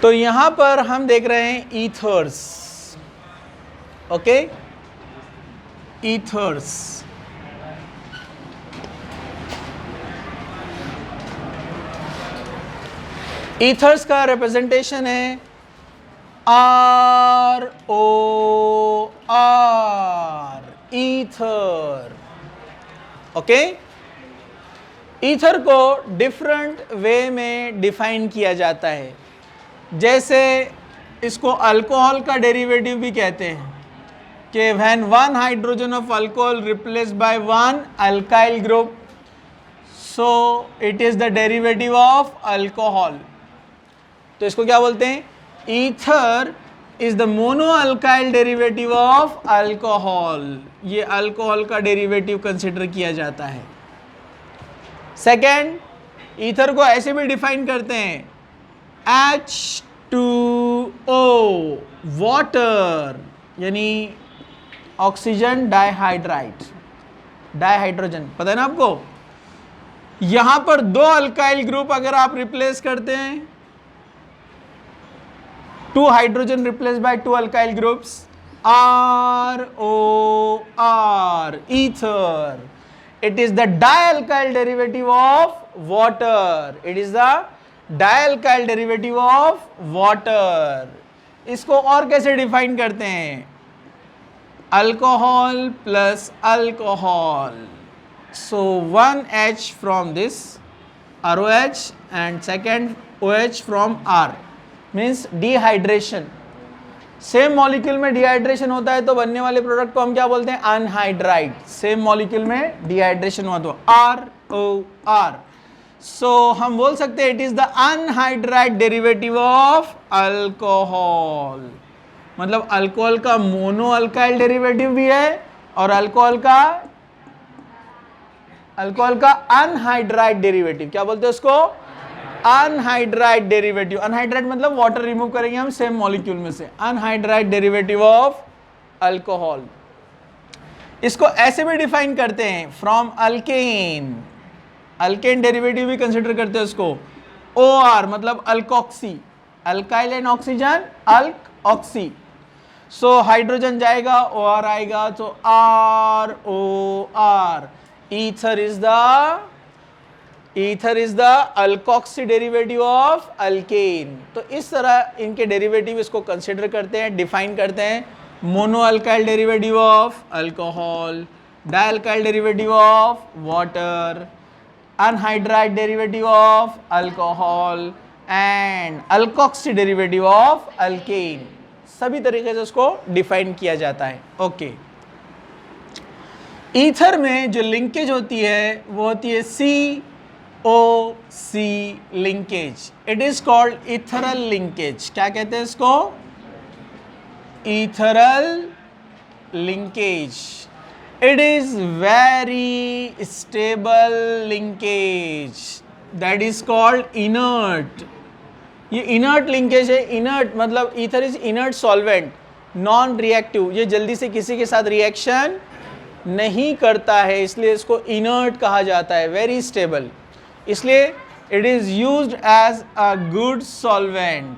तो यहां पर हम देख रहे हैं ईथर्स, ओके, ईथर्स। ईथर्स का रिप्रेजेंटेशन है ROR, ईथर, ओके। ईथर को डिफरेंट वे में डिफाइन किया जाता है, जैसे इसको अल्कोहल का डेरिवेटिव भी कहते हैं कि when one hydrogen of alcohol replaced by one alkyl group, so it is the derivative of alcohol. तो इसको क्या बोलते हैं? Ether is the mono alkyl derivative of alcohol. ये अल्कोहल का डेरिवेटिव कंसिडर किया जाता है। सेकेंड, ईथर को ऐसे भी डिफाइन करते हैं H2O, वाटर, यानी ऑक्सीजन डाइहाइड्राइड, डाइहाइड्रोजन, पता है ना आपको। यहां पर दो अल्काइल ग्रुप अगर आप रिप्लेस करते हैं, two hydrogen replace by two alkyl groups, ROR, ether. It is the dialkyl derivative of water. It is the dialkyl derivative of water. इसको और कैसे डिफाइन करते हैं? Alcohol plus alcohol. So one H from this ROH and second OH from R means dehydration. Same molecule में dehydration होता है तो बनने वाले प्रोडक्ट को हम क्या बोलते हैं? अनहाइड्राइड। सेम मॉलिक्यूल में डिहाइड्रेशन हुआ तो ROR। सो हम बोल सकते हैं it is the anhydride derivative of alcohol. मतलब अल्कोहल का मोनो अल्काइल डेरिवेटिव भी है और अल्कोहल का अनहाइड्राइड डेरिवेटिव, क्या बोलते हैं उसको? Anhydride derivative. अनहाइड्राइड मतलब वाटर रिमूव करेंगे हम सेम मॉलिक्यूल में से। Anhydride derivative of alcohol. इसको ऐसे भी डिफाइन करते हैं फ्रॉम अल्केन। अल्केन डेरिवेटिव भी कंसिडर करते हैं उसको। OR मतलब alkoxy, alkyl and oxygen, alkoxy. So hydrogen जाएगा, OR आएगा, तो ROR। Ether is the alkoxy derivative of alkane. तो इस तरह इनके डेरिवेटिव इसको कंसिडर करते हैं, डिफाइन करते हैं। Mono alkyl derivative of alcohol, dialkyl derivative of water, anhydride derivative of alcohol and alkoxy derivative of alkane. सभी तरीके से उसको डिफाइन किया जाता है, ओके। ईथर में जो लिंकेज होती है वो होती है COC linkage. It is called ethereal linkage. क्या कहते हैं इसको? Ethereal linkage. It is very stable linkage, that is called inert. ये इनर्ट लिंकेज है। इनर्ट मतलब ether is inert solvent, non reactive. ये जल्दी से किसी के साथ रिएक्शन नहीं करता है, इसलिए इसको इनर्ट कहा जाता है, वेरी स्टेबल। इसलिए it is used as a good solvent.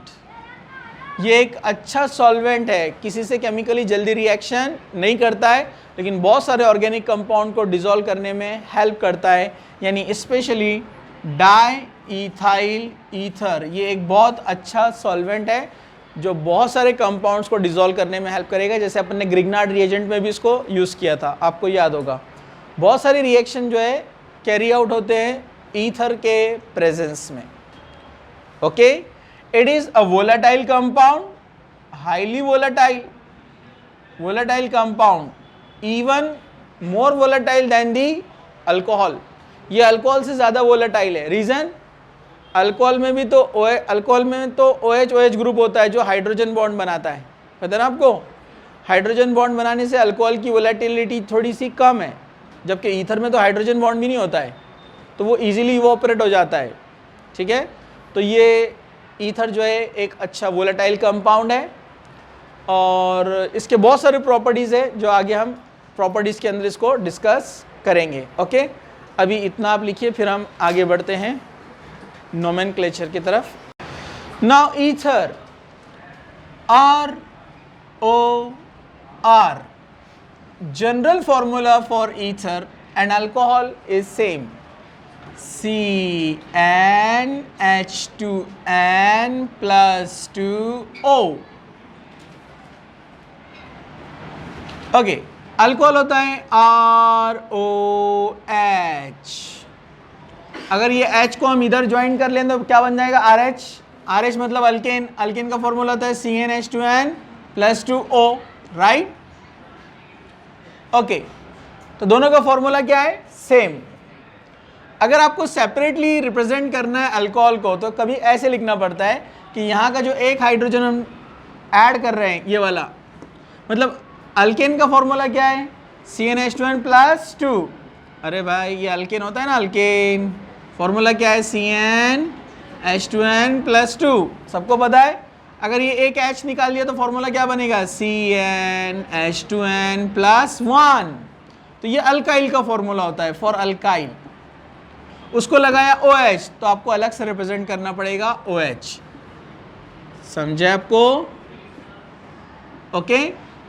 ये एक अच्छा सॉल्वेंट है, किसी से केमिकली जल्दी रिएक्शन नहीं करता है, लेकिन बहुत सारे ऑर्गेनिक कंपाउंड को डिसॉल्व करने में हेल्प करता है। यानी स्पेशली डाईईथाइल ईथर ये एक बहुत अच्छा सॉल्वेंट है जो बहुत सारे कंपाउंड्स को डिसॉल्व करने में हेल्प करेगा। जैसे अपन ने ग्रिग्नार्ड रिएजेंट में भी इसको यूज़ किया था, आपको याद होगा। बहुत सारे रिएक्शन जो है कैरी आउट होते हैं ईथर के प्रेजेंस में, okay. It is a volatile compound, highly volatile compound, even more volatile than the alcohol. ये अल्कोहल से ज़्यादा वोलेटाइल है। रीज़न? अल्कोहल में तो OH OH ग्रुप होता है जो हाइड्रोजन बॉन्ड बनाता है, पता है ना आपको। हाइड्रोजन बॉन्ड बनाने से अल्कोहल की वोलेटिलिटी थोड़ी सी कम है, जबकि ईथर में तो हाइड्रोजन बॉन्ड भी नहीं होता है, तो वो इजीली इवोपरेट हो जाता है, ठीक है। तो ये ईथर जो है एक अच्छा वोलेटाइल कंपाउंड है और इसके बहुत सारे प्रॉपर्टीज़ है जो आगे हम प्रॉपर्टीज़ के अंदर इसको डिस्कस करेंगे, ओके। अभी इतना आप लिखिए, फिर हम आगे बढ़ते हैं नोमेनक्लेचर की तरफ। Now ether, ROR. General formula for ether and alcohol is same. CnH2n plus 2O. Okay, alcohol होता है ROH. अगर ये H को हम इधर ज्वाइन कर लें तो क्या बन जाएगा? RH. RH मतलब अल्केन. अल्केन का फॉर्मूला होता है CnH2n plus 2O, right? Okay, तो दोनों का फॉर्मूला क्या है? सेम. अगर आपको सेपरेटली रिप्रेजेंट करना है अल्कोहल को तो कभी ऐसे लिखना पड़ता है कि यहाँ का जो एक हाइड्रोजन हम ऐड कर रहे हैं, ये वाला, मतलब अल्केन का फॉर्मूला क्या है? CnH2n plus 2. अरे भाई, ये अल्केन होता है ना, अल्केन. फॉर्मूला क्या है? CnH2n plus 2. सबको पता है. अगर ये एक H निकाल लिया तो फॉर्मूला क्या बनेगा? CnH2n plus 1. तो ये अल्काइल का फॉर्मूला होता है, फॉर अल्काइल. उसको लगाया OH तो आपको अलग से रिप्रेजेंट करना पड़ेगा OH. समझे आपको? ओके,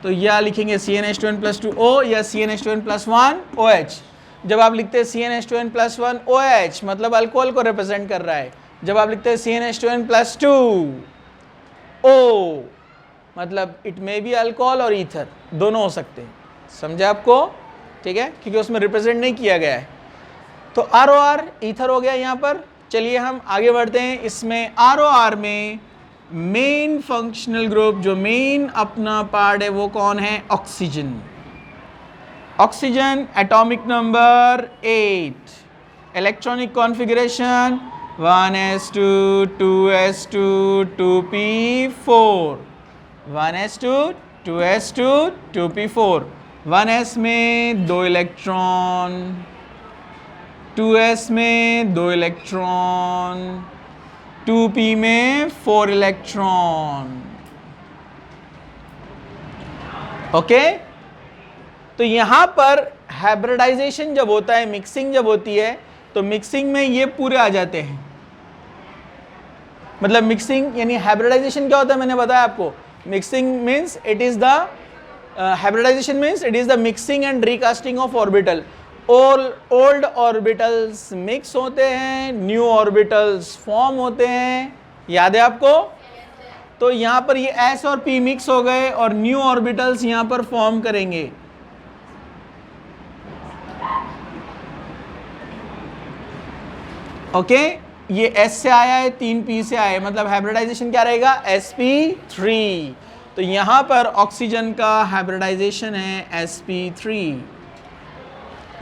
तो यह लिखेंगे CnH2n plus 2O या CnH2n plus 1 OH. जब आप लिखते हैं CnH2n plus 1 OH मतलब अल्कोहल को रिप्रेजेंट कर रहा है. जब आप लिखते हैं CnH2n plus 2 O मतलब इट मे बी अल्कोहल और ईथर, दोनों हो सकते हैं. समझे आपको? ठीक है, क्योंकि उसमें रिप्रेजेंट नहीं किया गया है. तो ROR ईथर हो गया यहाँ पर. चलिए हम आगे बढ़ते हैं. इसमें ROR में मेन फंक्शनल ग्रुप, जो मेन अपना पार्ट है, वो कौन है? Oxygen. Oxygen atomic number 8. Electronic configuration 1s2 2s2 2p4. 1s2 2s2 2p4. 1s में 2 इलेक्ट्रॉन, 2s में 2 इलेक्ट्रॉन, 2p में 4 इलेक्ट्रॉन. ओके, तो यहां पर हाइब्रिडाइजेशन जब होता है, मिक्सिंग जब होती है, तो मिक्सिंग में ये पूरे आ जाते हैं. मतलब मिक्सिंग यानी हाइब्रिडाइजेशन क्या होता है मैंने बताया आपको. Mixing means it is the hybridization means it is the mixing and recasting of orbital. Old orbitals mix होते हैं, न्यू ऑर्बिटल्स फॉर्म होते हैं. याद है आपको? तो यहां पर ये S और P मिक्स हो गए और न्यू ऑर्बिटल्स यहां पर फॉर्म करेंगे. ओके, ये S से आया है, 3P से आया है, मतलब हाइब्रिडाइजेशन क्या रहेगा? sp3. तो यहां पर ऑक्सीजन का हाइब्रिडाइजेशन है sp3.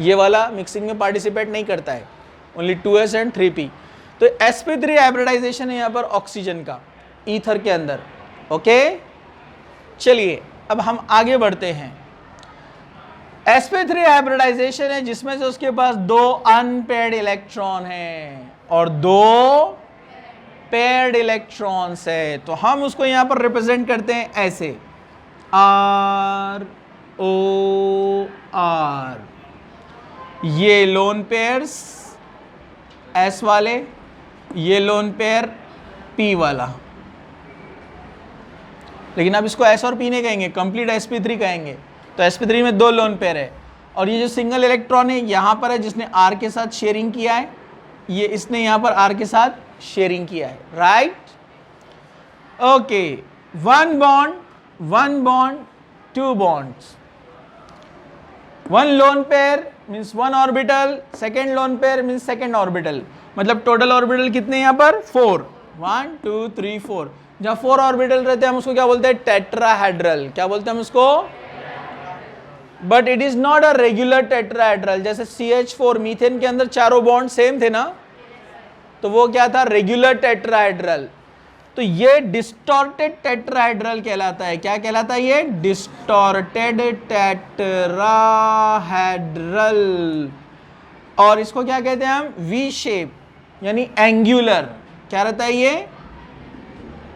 ये वाला मिक्सिंग में पार्टिसिपेट नहीं करता है, ओनली 2s एंड 3p. तो sp3 हाइब्रिडाइजेशन है यहाँ पर ऑक्सीजन का ईथर के अंदर. ओके, चलिए अब हम आगे बढ़ते हैं. sp3 हाइब्रिडाइजेशन है जिसमें से उसके पास 2 अनपेयर्ड इलेक्ट्रॉन हैं और 2 पेयर्ड इलेक्ट्रॉन्स है. तो हम उसको यहाँ पर रिप्रेजेंट करते हैं ऐसे, ROR. ये लोन पेयर्स S वाले, ये लोन पेयर P वाला. लेकिन अब इसको S और P नहीं कहेंगे, कंप्लीट sp3 कहेंगे. तो sp3 में 2 लोन पेयर है और ये जो सिंगल इलेक्ट्रॉन है यहाँ पर है जिसने R के साथ शेयरिंग किया है, ये इसने यहाँ पर R के साथ शेयरिंग किया है, right? Okay, 1 bond 2 bonds. 1 lone pair means 1 orbital, second lone pair means second orbital. मतलब टोटल ऑर्बिटल कितने यहाँ पर? 4. 1 2 3 4. जहाँ 4 ऑर्बिटल रहते हैं हम उसको क्या बोलते हैं? टेट्राहेड्रल. क्या बोलते हैं हम उसको? But it is not a regular tetrahedral. जैसे CH4 मीथेन के अंदर चारों बॉन्ड सेम थे ना, तो वो क्या था? Regular tetrahedral. तो ये डिस्टॉर्टेड टेट्राहेड्रल कहलाता है. क्या कहलाता है ये? Distorted tetrahedral. और इसको क्या कहते हैं हम? V शेप यानी एंगुलर. क्या रहता है ये?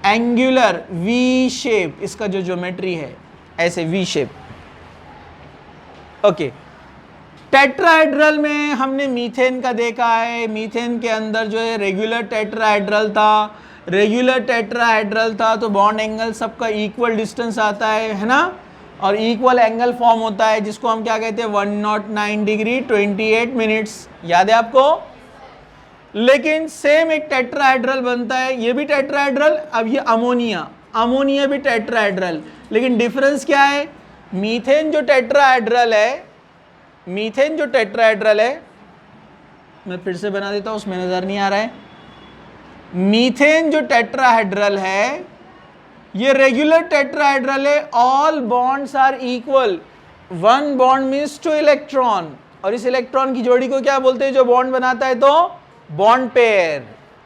Angular V shape. इसका जो ज्योमेट्री है ऐसे V शेप. ओके, टेट्राहेड्रल में हमने मीथेन का देखा है. मीथेन के अंदर जो है रेगुलर टेट्राहेड्रल था, रेगुलर टेट्राहेड्रल था तो बॉन्ड एंगल सबका इक्वल डिस्टेंस आता है ना, और इक्वल एंगल फॉर्म होता है जिसको हम क्या कहते हैं 109 डिग्री 28 मिनट्स, याद है आपको। लेकिन सेम एक टेट्राहेड्रल बनता है, ये भी टेट्राहेड्रल, अब ये अमोनिया, अमोनिया भी टेट्राहेड्रल, लेकिन डिफरेंस क्या है, मीथेन जो टेट्राहेड्रल है, मीथेन जो टेट्राहेड्रल है, मैं फिर से बना देता हूं, उसमें नजर नहीं आ रहा है, मीथेन जो टेट्राहेड्रल है ये रेगुलर टेट्राहेड्रल है, all bonds are equal, one bond means 2 electron, और इस इलेक्ट्रॉन की जोड़ी को क्या बोलते हैं जो बॉन्ड बनाता है, तो bond pair,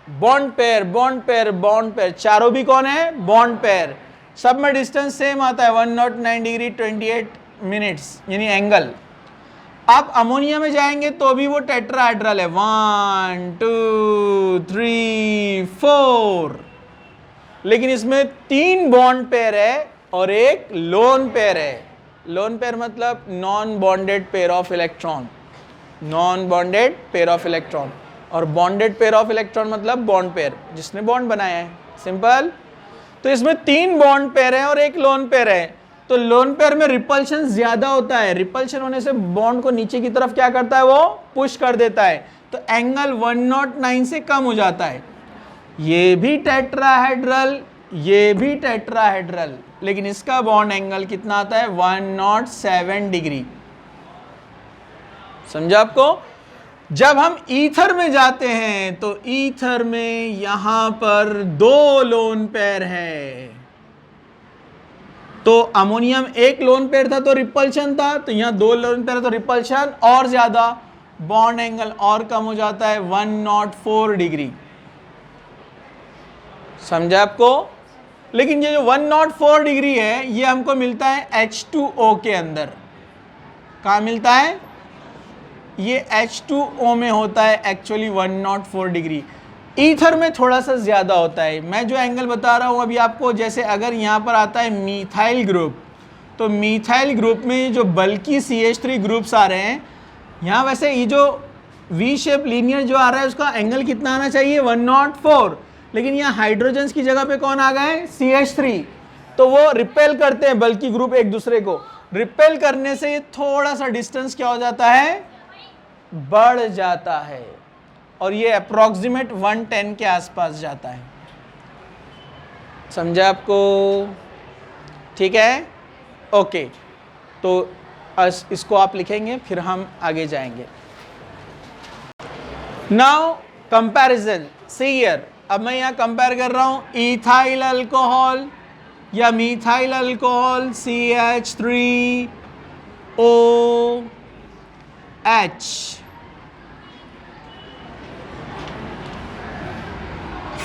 bond pair, bond pair, bond pair, चारों भी कौन है, बॉन्ड पेयर, सब में डिस्टेंस सेम आता है 109 डिग्री 28 मिनट्स यानी एंगल। आप अमोनिया में जाएंगे तो भी वो टेट्राहेड्रल है, 1 2 3 4, लेकिन इसमें 3 बॉन्ड पेयर है और एक लोन पेयर है। लोन पेयर मतलब non bonded pair of electron, non bonded pair of electron, और बॉन्डेड पेयर ऑफ इलेक्ट्रॉन मतलब बॉन्ड पेयर जिसने बॉन्ड बनाया है, सिंपल। तो इसमें 3 बॉन्ड पेयर है और एक लोन पेयर है, तो लोन पेयर में रिपल्शन ज्यादा होता है, रिपल्शन होने से बॉन्ड को नीचे की तरफ क्या करता है, वो पुश कर देता है, तो एंगल 109 से कम हो जाता है। ये भी टेट्राहेड्रल, ये भी टेट्राहेड्रल, लेकिन इसका बॉन्ड एंगल कितना आता है 107 डिग्री, समझा आपको। जब हम ईथर में जाते हैं तो ईथर में यहां पर 2 लोन पेयर है, तो अमोनियम एक लोन पेयर था तो रिपल्शन था, तो यहां 2 लोन पेयर तो रिपल्शन और ज्यादा, बॉन्ड एंगल और कम हो जाता है 104 डिग्री, समझा आपको। लेकिन ये जो 104 डिग्री है ये हमको मिलता है H2O के अंदर, कहाँ मिलता है, ये H2O में होता है एक्चुअली 104 डिग्री, ईथर में थोड़ा सा ज़्यादा होता है। मैं जो एंगल बता रहा हूँ अभी आपको, जैसे अगर यहाँ पर आता है मीथाइल ग्रुप, तो मीथाइल ग्रुप में जो बल्कि CH3 ग्रुप्स आ रहे हैं, यहाँ वैसे ये जो V शेप लीनियर जो आ रहा है उसका एंगल कितना आना चाहिए 104, लेकिन यहाँ हाइड्रोजन्स की जगह पे कौन आ गए CH3, तो वो रिपेल करते हैं बल्कि ग्रुप एक दूसरे को, रिपेल करने से ये थोड़ा सा डिस्टेंस क्या हो जाता है, बढ़ जाता है, और ये अप्रोक्सीमेट 110 के आसपास जाता है, समझा आपको, ठीक है, ओके। तो इसको आप लिखेंगे फिर हम आगे जाएंगे। नाउ कंपैरिजन, सी हियर, अब मैं यहाँ कंपेयर कर रहा हूँ इथाइल अल्कोहल या methyl alcohol CH3OH,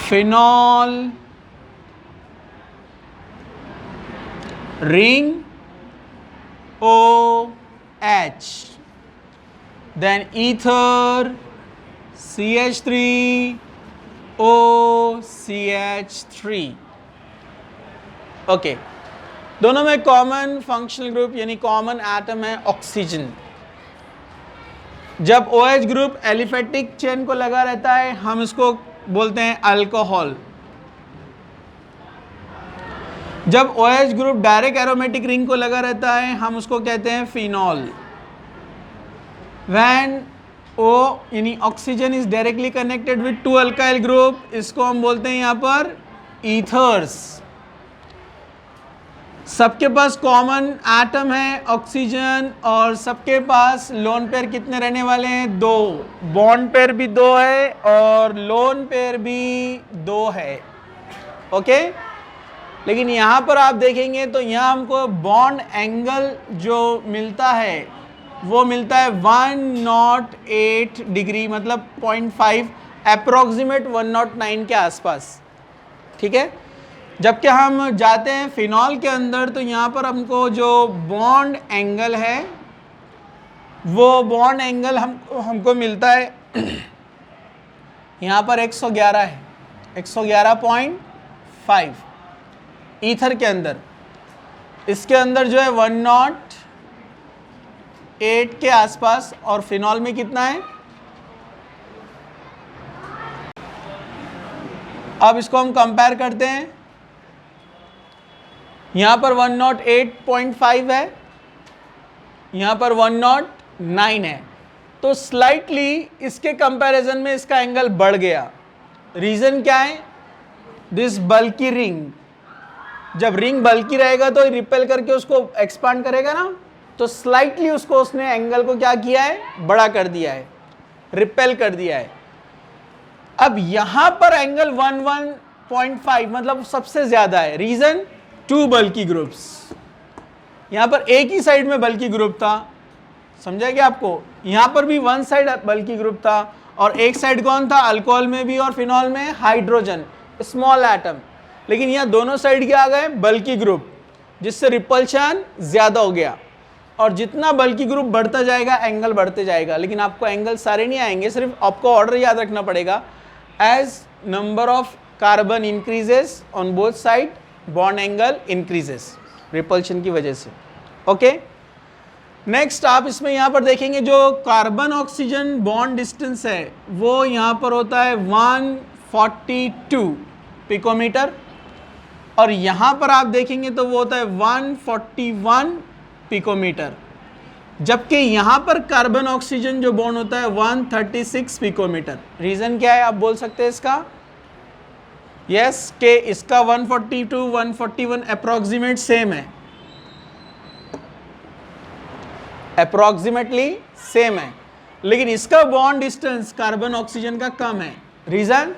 phenol, ring OH, then ether CH3OCH3, okay. दोनों में कॉमन फंक्शनल ग्रुप यानी कॉमन एटम है ऑक्सीजन। जब OH ग्रुप एलिफेटिक चेन को लगा रहता है हम इसको बोलते हैं अल्कोहल, जब OH group direct aromatic ring को लगा रहता है हम उसको कहते हैं फिनॉल। व्हेन O यानी oxygen is directly connected with 2 alkyl group, इसको हम बोलते हैं यहाँ पर ईथर्स। सबके पास कॉमन एटम है ऑक्सीजन और सबके पास लोन पेयर कितने रहने वाले हैं, 2, बॉन्ड पेयर भी 2 है और लोन पेयर भी 2 है, ओके। लेकिन यहाँ पर आप देखेंगे तो यहाँ हमको बॉन्ड एंगल जो मिलता है वो मिलता है 108 डिग्री, मतलब 0.5, अप्रोक्सीमेट 109 के आसपास, ठीक है। जबकि हम जाते हैं फिनॉल के अंदर तो यहाँ पर हमको जो बॉन्ड एंगल है वो बॉन्ड एंगल हमको मिलता है यहाँ पर 111 है, 111.5 ईथर के अंदर। इसके अंदर जो है 108 के आसपास, और फिनॉल में कितना है अब इसको हम कंपेयर करते हैं, यहां पर 108.5 है, यहां पर 109 है, तो स्लाइटली इसके कंपैरिजन में इसका एंगल बढ़ गया। रीजन क्या है? दिस बल्की रिंग, जब रिंग बल्की रहेगा तो रिपेल करके उसको एक्सपांड करेगा ना, तो स्लाइटली उसको उसने एंगल को क्या किया है? बड़ा कर दिया है, रिपेल कर दिया है। अब यहां पर एंगल 11.5 मतलब सबसे ज्यादा है। रीजन? 2 बल्की ग्रुप्स, यहां पर एक ही साइड में बल्की ग्रुप था, समझा क्या आपको? यहां पर भी वन साइड बल्की ग्रुप था, और एक साइड कौन था? अल्कोहल में भी और फिनॉल में हाइड्रोजन, स्मॉल एटम। लेकिन यहाँ दोनों साइड क्या आ गए? बल्की ग्रुप, जिससे रिपल्शन ज्यादा हो गया। और जितना बल्की ग्रुप बढ़ता जाएगा एंगल बढ़ते जाएगा। लेकिन आपको एंगल सारे नहीं आएंगे, सिर्फ आपको ऑर्डर याद रखना पड़ेगा। As number of carbon increases on both side, bond angle increases repulsion की वजह से। ओके, नेक्स्ट आप इसमें यहां पर देखेंगे जो कार्बन ऑक्सीजन बॉन्ड डिस्टेंस है वो यहां पर होता है 142 पिकोमीटर, और यहां पर आप देखेंगे तो वो होता है 141 पिकोमीटर, जबकि यहां पर कार्बन ऑक्सीजन जो बॉन्ड होता है 136 पिकोमीटर। रीजन क्या है आप बोल सकते हैं इसका? यस, के इसका 142 141 अप्रोक्सीमेट सेम है, अप्रोक्सीमेटली सेम है, लेकिन इसका बॉन्ड डिस्टेंस कार्बन ऑक्सीजन का कम है। रीजन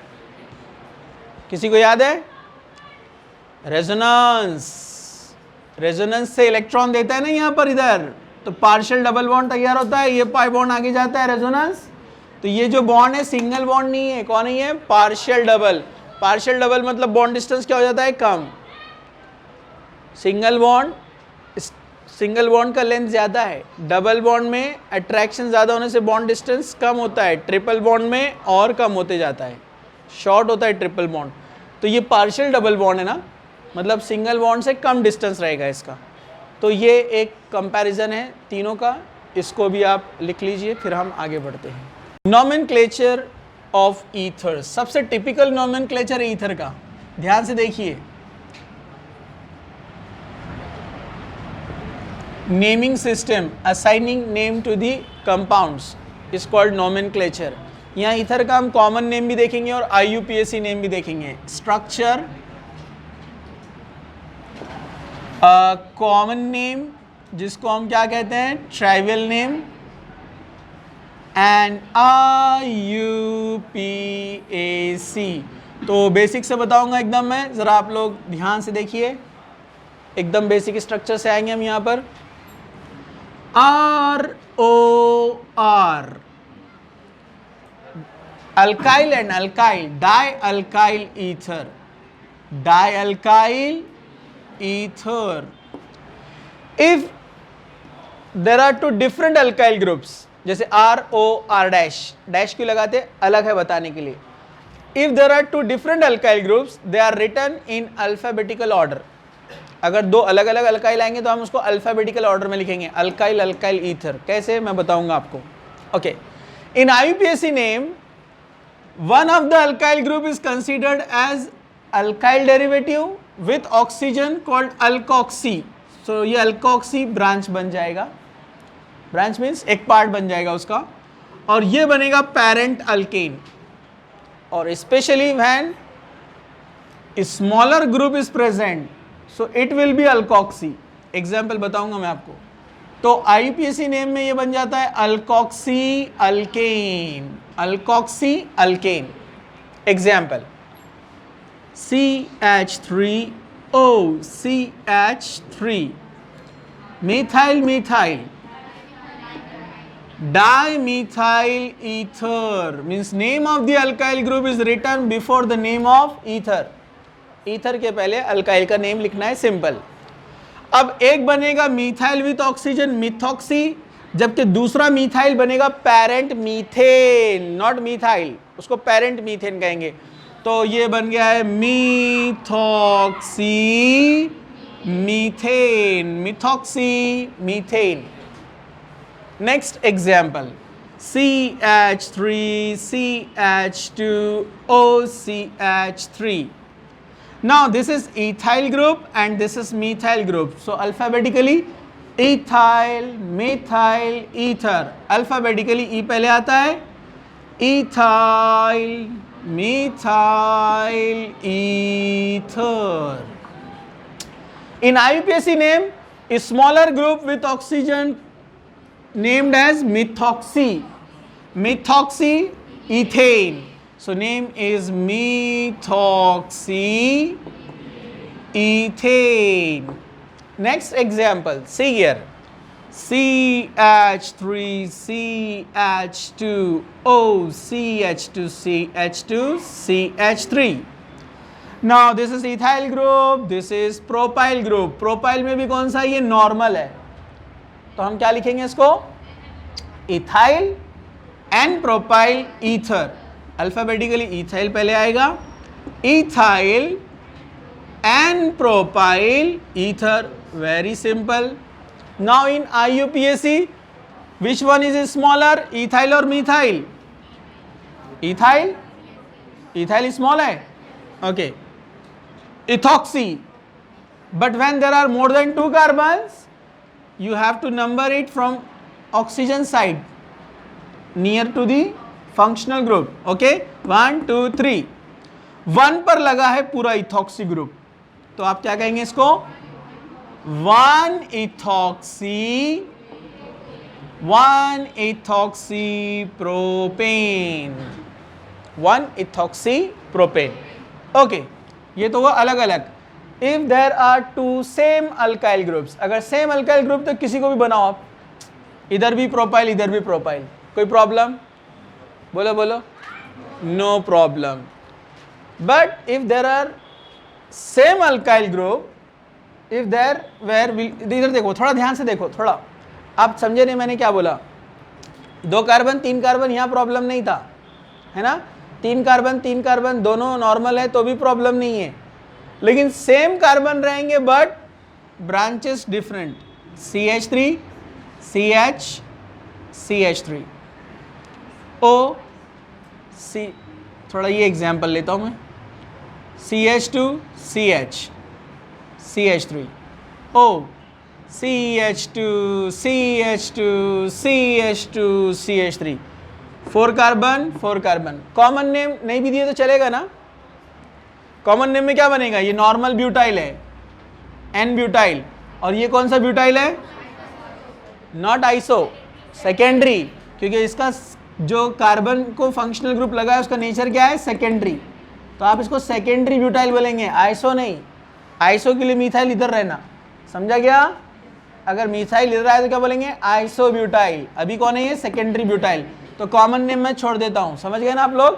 किसी को याद है? रेजोनेंस, रेजोनेंस से इलेक्ट्रॉन देता है ना यहां पर, इधर तो पार्शियल डबल बॉन्ड तैयार होता है, ये पाई बॉन्ड आगे जाता है, रेजोनेंस। तो ये जो बॉन्ड है सिंगल बॉन्ड नहीं है, कौन है ये? Partial double. पार्शियल डबल मतलब बॉन्ड डिस्टेंस क्या हो जाता है? कम। सिंगल बॉन्ड का लेंथ ज्यादा है, डबल बॉन्ड में अट्रैक्शन ज्यादा होने से बॉन्ड डिस्टेंस कम होता है, ट्रिपल बॉन्ड में और कम होते जाता है, शॉर्ट होता है ट्रिपल बॉन्ड। तो ये पार्शियल डबल बॉन्ड है ना, मतलब सिंगल बॉन्ड से कम डिस्टेंस रहेगा इसका। तो ये एक कंपैरिजन है तीनों का, इसको भी आप लिख लीजिए, फिर हम आगे बढ़ते हैं। नोमेनक्लेचर ऑफ ईथर, सबसे टिपिकल नोमेनक्लेचर है ईथर का, ध्यान से देखिए। Naming system, assigning name to the compounds is called nomenclature. यहाँ ईथर का हम कॉमन नेम भी देखेंगे और IUPAC नेम भी देखेंगे। स्ट्रक्चर, कॉमन नेम जिसको हम क्या कहते हैं? Trivial name, and IUPAC। तो बेसिक से बताऊंगा एकदम मैं, जरा आप लोग ध्यान से देखिए, एकदम बेसिक स्ट्रक्चर से आएंगे हम यहाँ पर। ROR, alkyl and alkyl, di alkyl ether, di alkyl ether. If there are two different alkyl groups, जैसे ROR डैश, डैश क्यों लगाते? अलग है बताने के लिए। If there are two different alkyl groups they are written in alphabetical order. अगर दो अलग अलग अल्काइल आएंगे तो हम उसको अल्फाबेटिकल ऑर्डर में लिखेंगे, अल्काइल अल्काइल ईथर। कैसे मैं बताऊंगा आपको। Okay, in IUPAC name one of the alkyl group is considered as alkyl derivative with oxygen called alkoxy. So ये alkoxy branch बन जाएगा, branch means एक part बन जाएगा उसका, और ये बनेगा parent alkane। और especially when smaller group is present, so it will be alkoxy। Example बताऊंगा मैं आपको। तो IUPAC नेम में ये बन जाता है alkoxy alkane, alkoxy alkane. Example CH3O, CH3, methyl methyl, dimethyl ether, means name of the alkyl group is written before the name of ether। Ether के पहले अल्काइल का नेम लिखना है, सिंपल। अब एक बनेगा मिथाइल विथ ऑक्सीजन, मिथॉक्सी, जबकि दूसरा मिथाइल बनेगा पेरेंट मीथेन, नॉट मिथाइल, उसको पेरेंट मीथेन कहेंगे। तो ये बन गया है methoxy methane, methoxy methane. Next example CH3, CH2O, CH3. Now this is ethyl group and this is methyl group. So alphabetically ethyl, methyl, ether. Alphabetically E पहले आता है, ethyl, methyl, ether. In IUPAC name, a smaller group with oxygen named as methoxy. Methoxy ethane. So name is methoxy ethane. Next example, see here. CH3, CH2O, CH2, CH2, CH3. Now this is ethyl group, this is propyl group. Propyl में भी कौन सा ये normal है, तो हम क्या लिखेंगे इसको, ethyl and propyl ether. Alphabetically ethyl पहले आएगा, ethyl and propyl ether. Very simple. Now in IUPAC, which one is smaller, ethyl or methyl? Ethyl. Ethyl is small है. Okay. Ethoxy. But when there are more than 2 carbons, you have to number it from oxygen side near to the functional group. Okay, 1 2 3. 1 पर लगा है पूरा ethoxy group, तो आप क्या कहेंगे इसको, 1 ethoxy propane. 1 ethoxy propane. Okay, ये तो हुआ अलग अलग. If there are 2 same alkyl groups, अगर same alkyl group तो किसी को भी बनाओ आप, इधर भी प्रोपाइल इधर भी प्रोपाइल, कोई प्रॉब्लम, बोलो बोलो, no problem. But if there are same alkyl group, if there were, इधर देखो, थोड़ा ध्यान से देखो, थोड़ा आप समझे नहीं मैंने क्या बोला. 2 कार्बन 3 कार्बन यहाँ प्रॉब्लम नहीं था, है ना. 3 कार्बन दोनों नॉर्मल है तो भी प्रॉब्लम नहीं है, लेकिन सेम कार्बन रहेंगे but branches different. CH3, CH, CH3, O, C. थोड़ा ये एग्जाम्पल लेता हूँ मैं. CH2, CH, CH3, O, CH2, CH2, CH2, CH3. 4 carbon 4 carbon. Common name नहीं भी दिए तो चलेगा ना. कॉमन नेम में क्या बनेगा, ये नॉर्मल ब्यूटाइल है, एन ब्यूटाइल, और ये कौन सा ब्यूटाइल है, नॉट आइसो, सेकेंडरी, क्योंकि इसका जो कार्बन को फंक्शनल ग्रुप लगा है उसका नेचर क्या है, सेकेंडरी, तो आप इसको सेकेंडरी ब्यूटाइल बोलेंगे, आइसो नहीं. आइसो के लिए मिथाइल इधर रहना, समझा गया. अगर मिथाइल इधर आए तो क्या बोलेंगे, आइसो ब्यूटाइल. अभी कौन है ये, सेकेंडरी ब्यूटाइल. तो कॉमन नेम मैं छोड़ देता हूं, समझ गए ना आप लोग.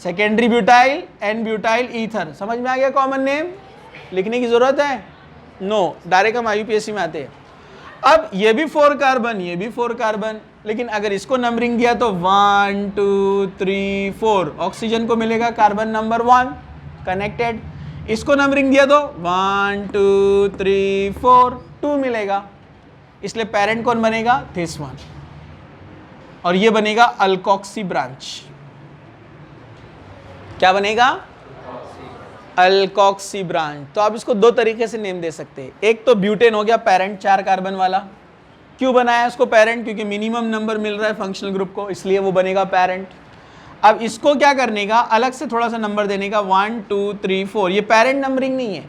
Secondary butyl, n butyl ether, समझ में आ गया. कॉमन नेम लिखने की जरूरत है, नो, डायरेक्ट हम IUPAC में आते हैं. अब ये भी 4 कार्बन, ये भी 4 कार्बन, लेकिन अगर इसको नंबरिंग दिया तो 1 2 3 4, ऑक्सीजन को मिलेगा कार्बन नंबर 1 कनेक्टेड. इसको नंबरिंग दिया तो 1 2 3 4 2 मिलेगा, इसलिए पेरेंट कौन बनेगा, दिस वन, और ये बनेगा अल्कोक्सी ब्रांच. क्या बनेगा, अल्कोक्सी ब्रांच. तो आप इसको 2 तरीके से नेम दे सकते हैं. एक तो ब्यूटेन हो गया पेरेंट, 4 कार्बन वाला. क्यों बनाया उसको पेरेंट, क्योंकि मिनिमम नंबर मिल रहा है फंक्शनल ग्रुप को, इसलिए वो बनेगा पेरेंट. अब इसको क्या करने का, अलग से थोड़ा सा नंबर देने का, 1 2 3 4. ये पेरेंट नंबरिंग नहीं है,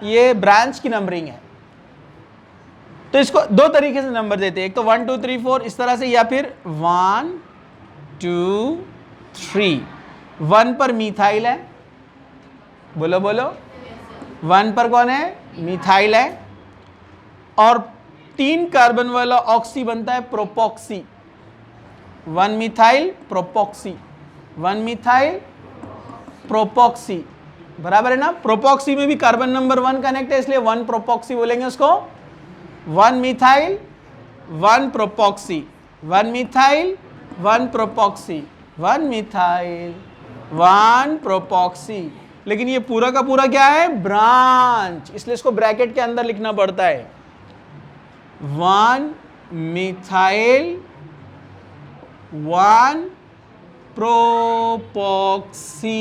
ये ब्रांच की नंबरिंग है. तो इसको 2 तरीके से नंबर देते हैं, एक तो 1 2 3 4 इस तरह से, या फिर 1 2 3. 1 पर मिथाइल है, बोलो बोलो, 1 पर कौन है, मिथाइल है, और 3 कार्बन वाला ऑक्सी बनता है प्रोपॉक्सी. 1 मिथाइल प्रोपॉक्सी, 1 मिथाइल प्रोपॉक्सी, बराबर है ना. प्रोपॉक्सी में भी कार्बन नंबर 1 कनेक्ट है, इसलिए 1 प्रोपॉक्सी बोलेंगे उसको. 1 मिथाइल 1 प्रोपॉक्सी, 1 मिथाइल 1 प्रोपॉक्सी, 1 मिथाइल 1 प्रोपॉक्सी. लेकिन ये पूरा का पूरा क्या है, ब्रांच, इसलिए इसको ब्रैकेट के अंदर लिखना पड़ता है. 1 मिथाइल 1 प्रोपॉक्सी।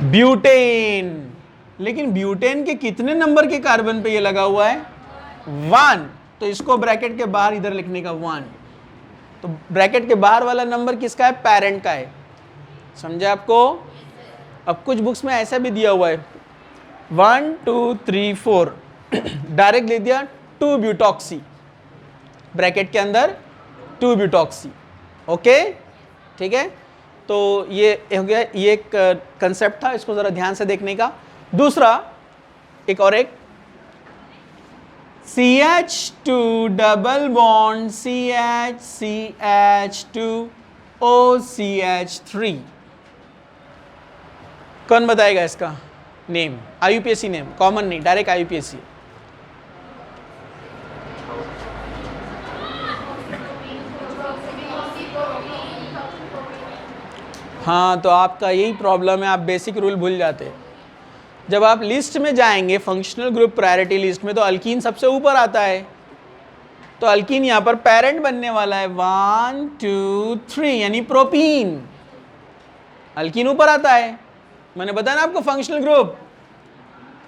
ब्यूटेन, लेकिन ब्यूटेन के कितने नंबर के कार्बन पे ये लगा हुआ है? 1, तो इसको ब्रैकेट के बाहर इधर लिखने का 1, तो ब्रैकेट के बाहर वाला नंबर किसका है? पेरेंट का है। समझे आपको? अब कुछ बुक्स में ऐसा भी दिया हुआ है 1 2 3 4 डायरेक्ट ले दिया 2 ब्यूटॉक्सी, ब्रैकेट के अंदर 2 ब्यूटॉक्सी। ओके, ठीक है। तो ये हो गया, ये एक कंसेप्ट था, इसको जरा ध्यान से देखने का। दूसरा एक CH2 double bond CH2 OCH3, कौन बताएगा इसका नेम? IUPAC नेम, कॉमन नहीं, डायरेक्ट IUPAC। हाँ, तो आपका यही प्रॉब्लम है, आप बेसिक रूल भूल जाते हैं। जब आप लिस्ट में जाएंगे, फंक्शनल ग्रुप प्रायोरिटी लिस्ट में, तो अल्कीन सबसे ऊपर आता है, तो अल्कीन यहाँ पर पेरेंट बनने वाला है 1 2 3, यानी प्रोपीन। अल्कीन ऊपर आता है, मैंने बताया ना आपको फंक्शनल ग्रुप।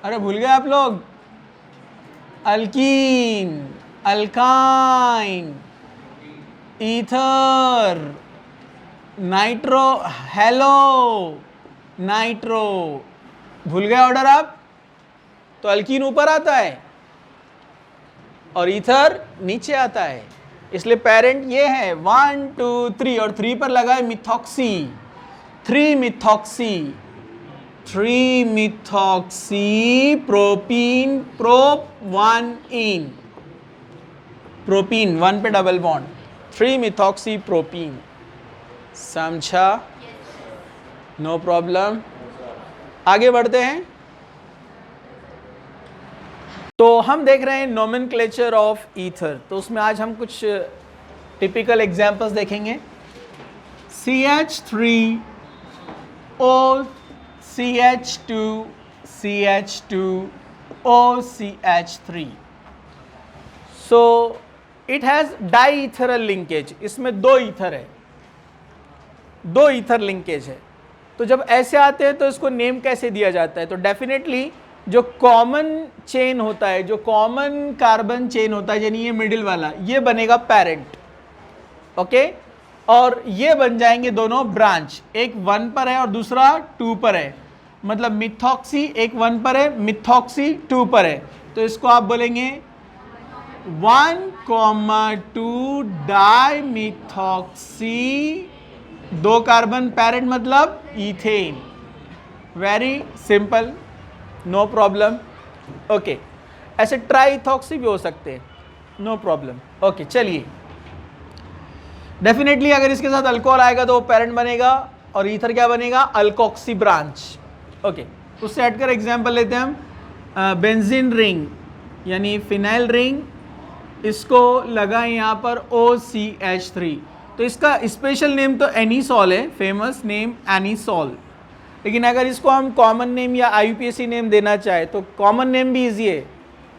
अरे भूल गए आप लोग? Alkyne, alkyne, ether, nitro, hello, nitro, भूल गए ऑर्डर आप? तो अल्कीन ऊपर आता है और ईथर नीचे आता है, इसलिए पेरेंट ये है 1 2 3, और 3 पर लगा है methoxy, 3 methoxy, 3 methoxy propene, prop 1 yne, propene 1 पे डबल बॉन्ड, 3 मिथॉक्सी प्रोपीन। समझा? No problem. आगे बढ़ते हैं। तो हम देख रहे हैं नोमेनक्लेचर ऑफ ईथर, तो उसमें आज हम कुछ टिपिकल एग्जांपल्स देखेंगे। CH3O CH2 CH2 OCH3, so it has diethereal linkage, इसमें 2 ईथर है, 2 ईथर लिंकेज है। तो जब ऐसे आते हैं तो इसको नेम कैसे दिया जाता है? तो डेफिनेटली जो कॉमन चेन होता है, जो कॉमन कार्बन चेन होता है, यानी ये मिडिल वाला, ये बनेगा पेरेंट, ओके, और ये बन जाएंगे दोनों ब्रांच, एक 1 पर है और दूसरा 2 पर है, मतलब मिथॉक्सी एक 1 पर है, मिथॉक्सी 2 पर है, तो इसको आप बोलेंगे 1,2 डाई मिथॉक्सी, 2 कार्बन पेरेंट मतलब ethane. Very simple, no problem. Okay, ऐसे ट्राईथॉक्सी भी हो सकते हैं, नो प्रॉब्लम। ओके, चलिए, डेफिनेटली अगर इसके साथ अल्कोहल आएगा तो वो पेरेंट बनेगा, और ईथर क्या बनेगा? Alkoxy branch. ओके, उससे हटकर एग्जांपल लेते हैं हम। बेंजीन रिंग यानी फिनाइल रिंग, इसको लगा है यहाँ पर OCH3, तो इसका स्पेशल नेम तो एनीसॉल है, फेमस नेम एनीसॉल, लेकिन अगर इसको हम कॉमन नेम या IUPAC नेम देना चाहे तो कॉमन नेम भी इजी है,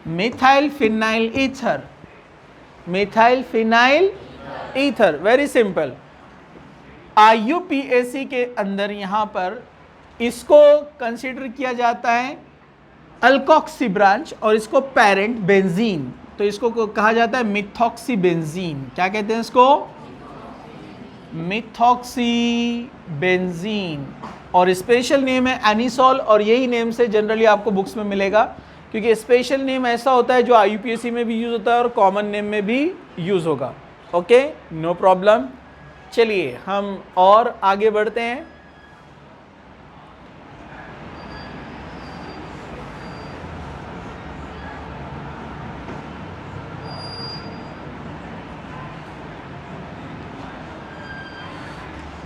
methyl phenyl ether, methyl phenyl ether, very simple. IUPAC के अंदर यहाँ पर इसको कंसीडर किया जाता है अल्कोक्सी ब्रांच, और इसको पेरेंट बेंजीन, तो इसको कहा जाता है मिथॉक्सी बेंजीन। क्या कहते हैं इसको? मिथॉक्सी बेंजीन, और स्पेशल नेम है एनीसॉल, और यही नेम से जनरली आपको बुक्स में मिलेगा, क्योंकि स्पेशल नेम ऐसा होता है जो IUPAC में भी यूज होता है और कॉमन नेम में भी यूज होगा। Okay, no problem. चलिए हम और आगे बढ़ते हैं।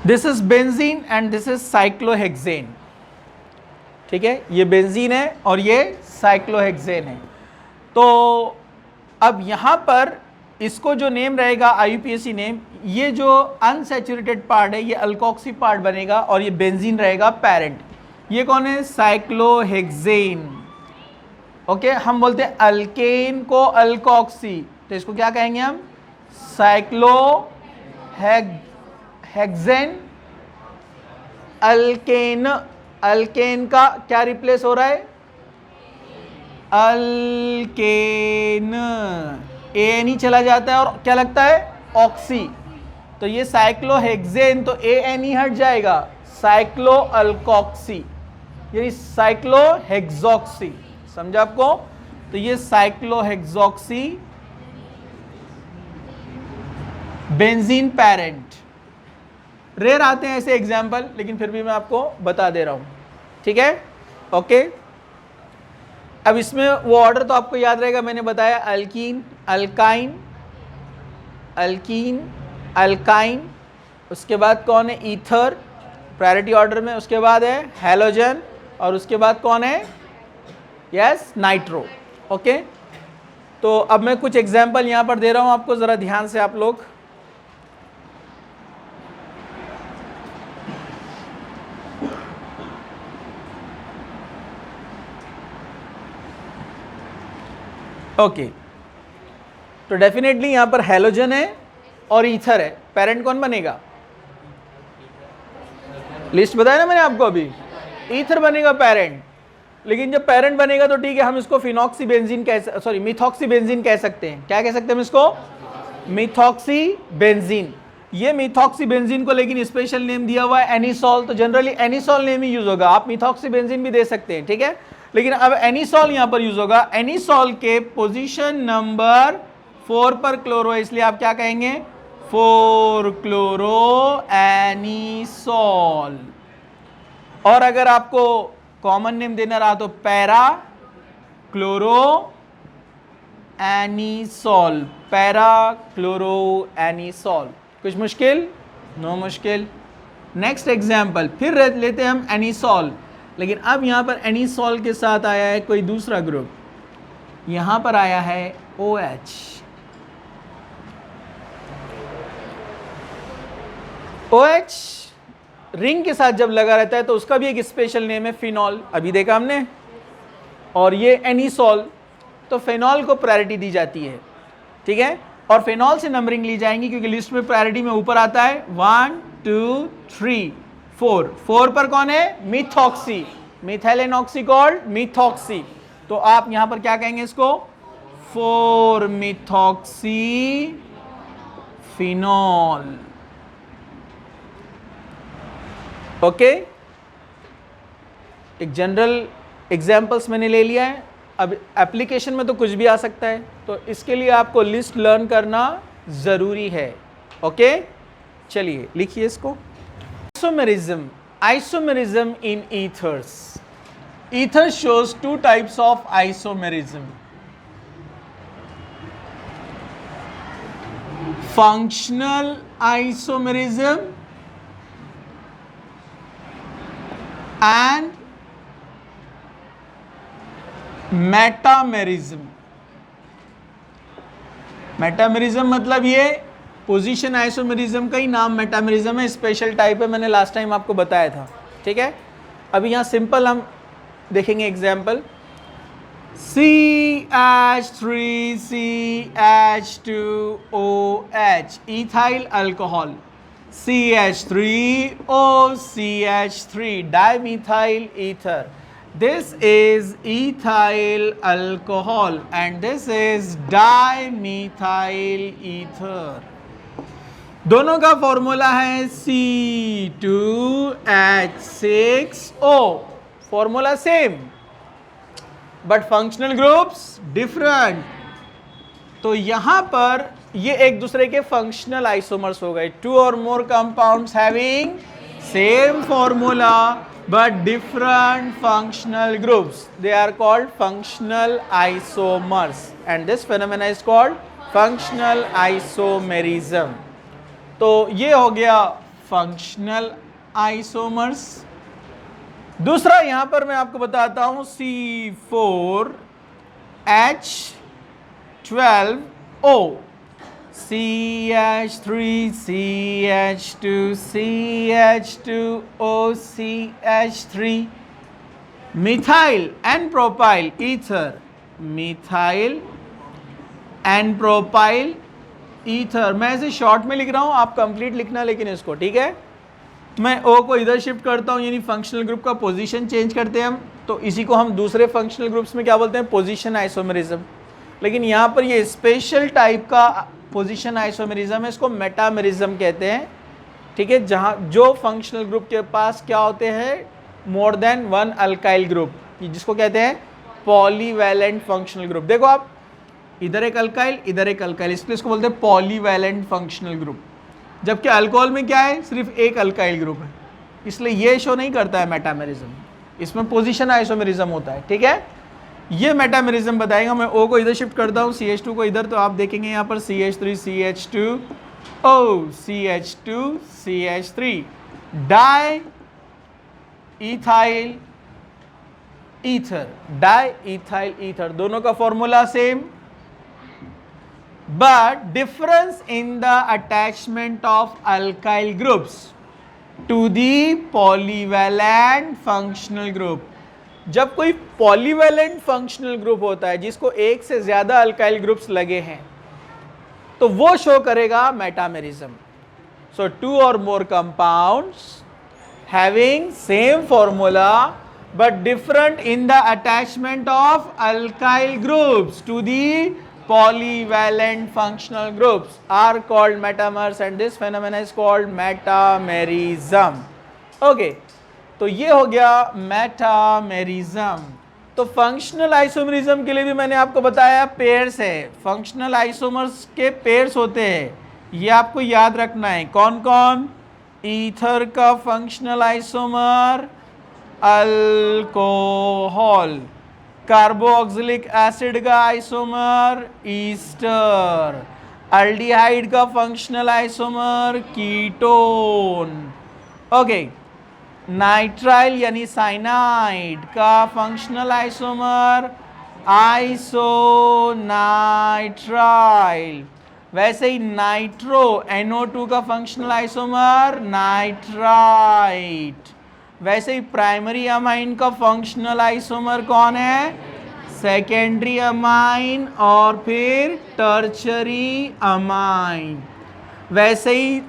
This is benzene and this is cyclohexane, ठीक है, ये बेंजीन है और ये साइक्लोहेक्सेन है। तो अब यहाँ पर इसको जो नेम रहेगा IUPAC नेम, ये जो अनसैचुरेटेड पार्ट है ये अल्कोक्सी पार्ट बनेगा, और ये बेंजीन रहेगा पेरेंट। ये कौन है? साइक्लोहेक्सेन। ओके, हम बोलते हैं अल्केन को अल्कोक्सी, तो इसको क्या कहेंगे हम? Cyclohexane alkane. अल्केन का क्या रिप्लेस हो रहा है? अल्केन। एन ही चला जाता है और क्या लगता है? ऑक्सी। तो ये साइक्लोहेक्सेन, तो एन ही हट जाएगा, साइक्लो अल्कोक्सी, यानी साइक्लोहेक्सॉक्सी। समझा आपको? तो ये साइक्लोहेक्सॉक्सी बेंजीन पेरेंट। रेयर आते हैं ऐसे एग्जाम्पल, लेकिन फिर भी मैं आपको बता दे रहा हूं, ठीक है? ओके। अब इसमें वो ऑर्डर तो आपको याद रहेगा, मैंने बताया अल्कीन, अल्काइन, अल्कीन, अल्काइन, उसके बाद कौन है? ईथर, प्रायोरिटी ऑर्डर में। उसके बाद है हैलोजन, और उसके बाद कौन है? Yes, nitro. ओके। तो अब मैं कुछ एग्जाम्पल यहां पर दे रहा हूं आपको, जरा ध्यान से आप लोग। ओके। तो डेफिनेटली यहां पर हैलोजन है और ईथर है, पेरेंट कौन बनेगा? लिस्ट बताया ना मैंने आपको अभी, ईथर बनेगा पेरेंट। लेकिन जब पेरेंट बनेगा तो ठीक है, हम इसको फिनॉक्सीबेंजीन मिथॉक्सीबेंजीन कह सकते हैं। क्या कह सकते हैं हम इसको? मिथॉक्सीबेंजीन। ये मिथॉक्सीबेंजीन को लेकिन स्पेशल नेम दिया हुआ है एनिसॉल, तो जनरली एनिसॉल नेम ही यूज होगा। आप मिथॉक्सीबेंजीन भी दे सकते हैं, ठीक है, लेकिन अब एनिसॉल यहां पर यूज होगा। एनिसॉल के पोजीशन नंबर 4 पर क्लोरो है, इसलिए आप क्या कहेंगे? 4 क्लोरो एनिसॉल। और अगर आपको कॉमन नेम देना रहा तो para chloro anisole, para chloro anisole. कुछ मुश्किल? नो मुश्किल। नेक्स्ट एग्जाम्पल फिर लेते हैं हम एनिसॉल, लेकिन अब यहां पर एनिसॉल के साथ आया है कोई दूसरा ग्रुप। यहां पर आया है OH। OH रिंग के साथ जब लगा रहता है तो उसका भी एक स्पेशल नेम है फिनॉल, अभी देखा हमने। और ये एनिसॉल, तो फिनॉल को प्रायोरिटी दी जाती है, ठीक है, और फिनॉल से नंबरिंग ली जाएंगी क्योंकि लिस्ट में प्रायोरिटी में ऊपर आता है 1 2 3 4। 4 पर कौन है? Methoxy, methyl and oxy called methoxy. तो आप यहां पर क्या कहेंगे इसको? 4 मिथॉक्सी फिनॉल। ओके। एक जनरल एग्जाम्पल्स मैंने ले लिया है, अब एप्लीकेशन में तो कुछ भी आ सकता है, तो इसके लिए आपको लिस्ट लर्न करना जरूरी है। ओके, चलिए लिखिए इसको। Isomerism, isomerism in ethers. Ether shows 2 types of isomerism, functional isomerism and metamerism. Metamerism मतलब ये पोजीशन आइसोमेरिज्म का ही नाम मेटामेरिज्म है, स्पेशल टाइप है, मैंने लास्ट टाइम आपको बताया था, ठीक है। अभी यहाँ सिंपल हम देखेंगे example. CH3CH2OH ethyl alcohol, CH3OCH3 dimethyl ether. This is ethyl alcohol and this is dimethyl ether. दोनों का फॉर्मूला है C2H6O, formula same but functional groups different. तो यहां पर ये एक दूसरे के फंक्शनल आइसोमर्स हो गए। 2 और more compounds having same formula but different functional groups, they are called functional isomers and this phenomena is called functional isomerism. तो ये हो गया functional isomers। दूसरा यहां पर मैं आपको बताता हूं C4H12O, CH3CH2 CH2O CH3, methyl and propyl ether, methyl n propyl ether. मैं इसे शॉर्ट में लिख रहा हूँ, आप कंप्लीट लिखना लेकिन इसको, ठीक है। मैं ओ को इधर शिफ्ट करता हूँ, यानी फंक्शनल ग्रुप का पोजीशन चेंज करते हैं हम, तो इसी को हम दूसरे फंक्शनल ग्रुप्स में क्या बोलते हैं, पोजीशन आइसोमेरिज्म। लेकिन यहाँ पर ये स्पेशल टाइप का पोजीशन आइसोमेरिज्म है, इसको मेटामेरिज्म कहते हैं, ठीक है। जहाँ जो फंक्शनल ग्रुप के पास क्या होते हैं, more than one alkyl group, जिसको कहते हैं पॉलीवैलेंट फंक्शनल ग्रुप। देखो आप, इधर एक अल्काइल, इधर एक अल्काइल, इसलिए इसको बोलते हैं पॉलीवैलेंट फंक्शनल ग्रुप। जबकि अल्कोहल में क्या है, सिर्फ एक अल्काइल ग्रुप है, इसलिए ये शो नहीं करता है मेटामेरिज्म, इसमें पोजीशन आइसोमेरिज्म होता है, ठीक है। ये मेटामेरिज्म बताएगा। मैं O को इधर शिफ्ट करता हूँ, CH2 को इधर, तो आप देखेंगे यहाँ पर CH3 CH2 O CH2 CH3 di ethyl ether, di ethyl ether, दोनों का formula same, but difference in the attachment of alkyl groups to the polyvalent functional group। जब कोई polyvalent functional group होता है जिसको एक से ज्यादा alkyl groups लगे हैं, तो वो शो करेगा metamerism. So two or more compounds having same formula but different in the attachment of alkyl groups to the polyvalent functional groups are called metamers, and this phenomena is called metamerism। Okay, तो ये हो गया metamerism. तो functional isomerism के लिए भी मैंने आपको बताया पेयर्स है, फंक्शनल आइसोमर्स के पेयर्स होते हैं, ये आपको याद रखना है। कौन कौन, ईथर का functional isomer alcohol, carboxylic acid का आइसोमर ईस्टर, अल्डिहाइड का functional isomer ketone, okay. Nitrile यानी साइनाइड का फंक्शनल आइसोमर आइसोनाइट्राइल। वैसे ही नाइट्रो NO2 का फंक्शनल आइसोमर नाइट्राइट। वैसे ही प्राइमरी अमाइन का फंक्शनल आइसोमर कौन है, सेकेंडरी अमाइन, और फिर टर्शरी अमाइन। वैसे ही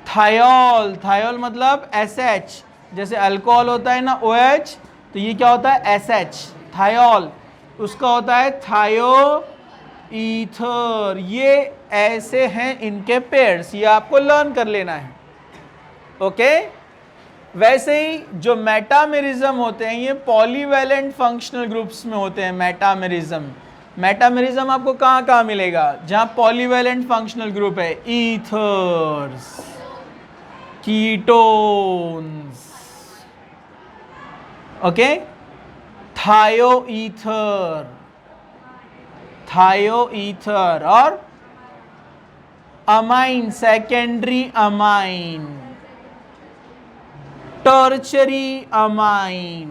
थायोल, थायोल मतलब SH, जैसे अल्कोहल होता है ना OH, तो ये क्या होता है SH, थायोल, उसका होता है थायो ईथर। ये ऐसे हैं इनके पेयर्स, ये आपको लर्न कर लेना है, ओके। वैसे ही जो मेटामेरिज्म होते हैं ये पॉलीवैलेंट फंक्शनल ग्रुप्स में होते हैं। मेटामेरिज्म आपको कहाँ कहाँ मिलेगा, जहाँ पॉलीवैलेंट फंक्शनल ग्रुप है, ईथर्स, कीटोन्स, ओके, थायो ईथर और amine, secondary amine, tertiary amine.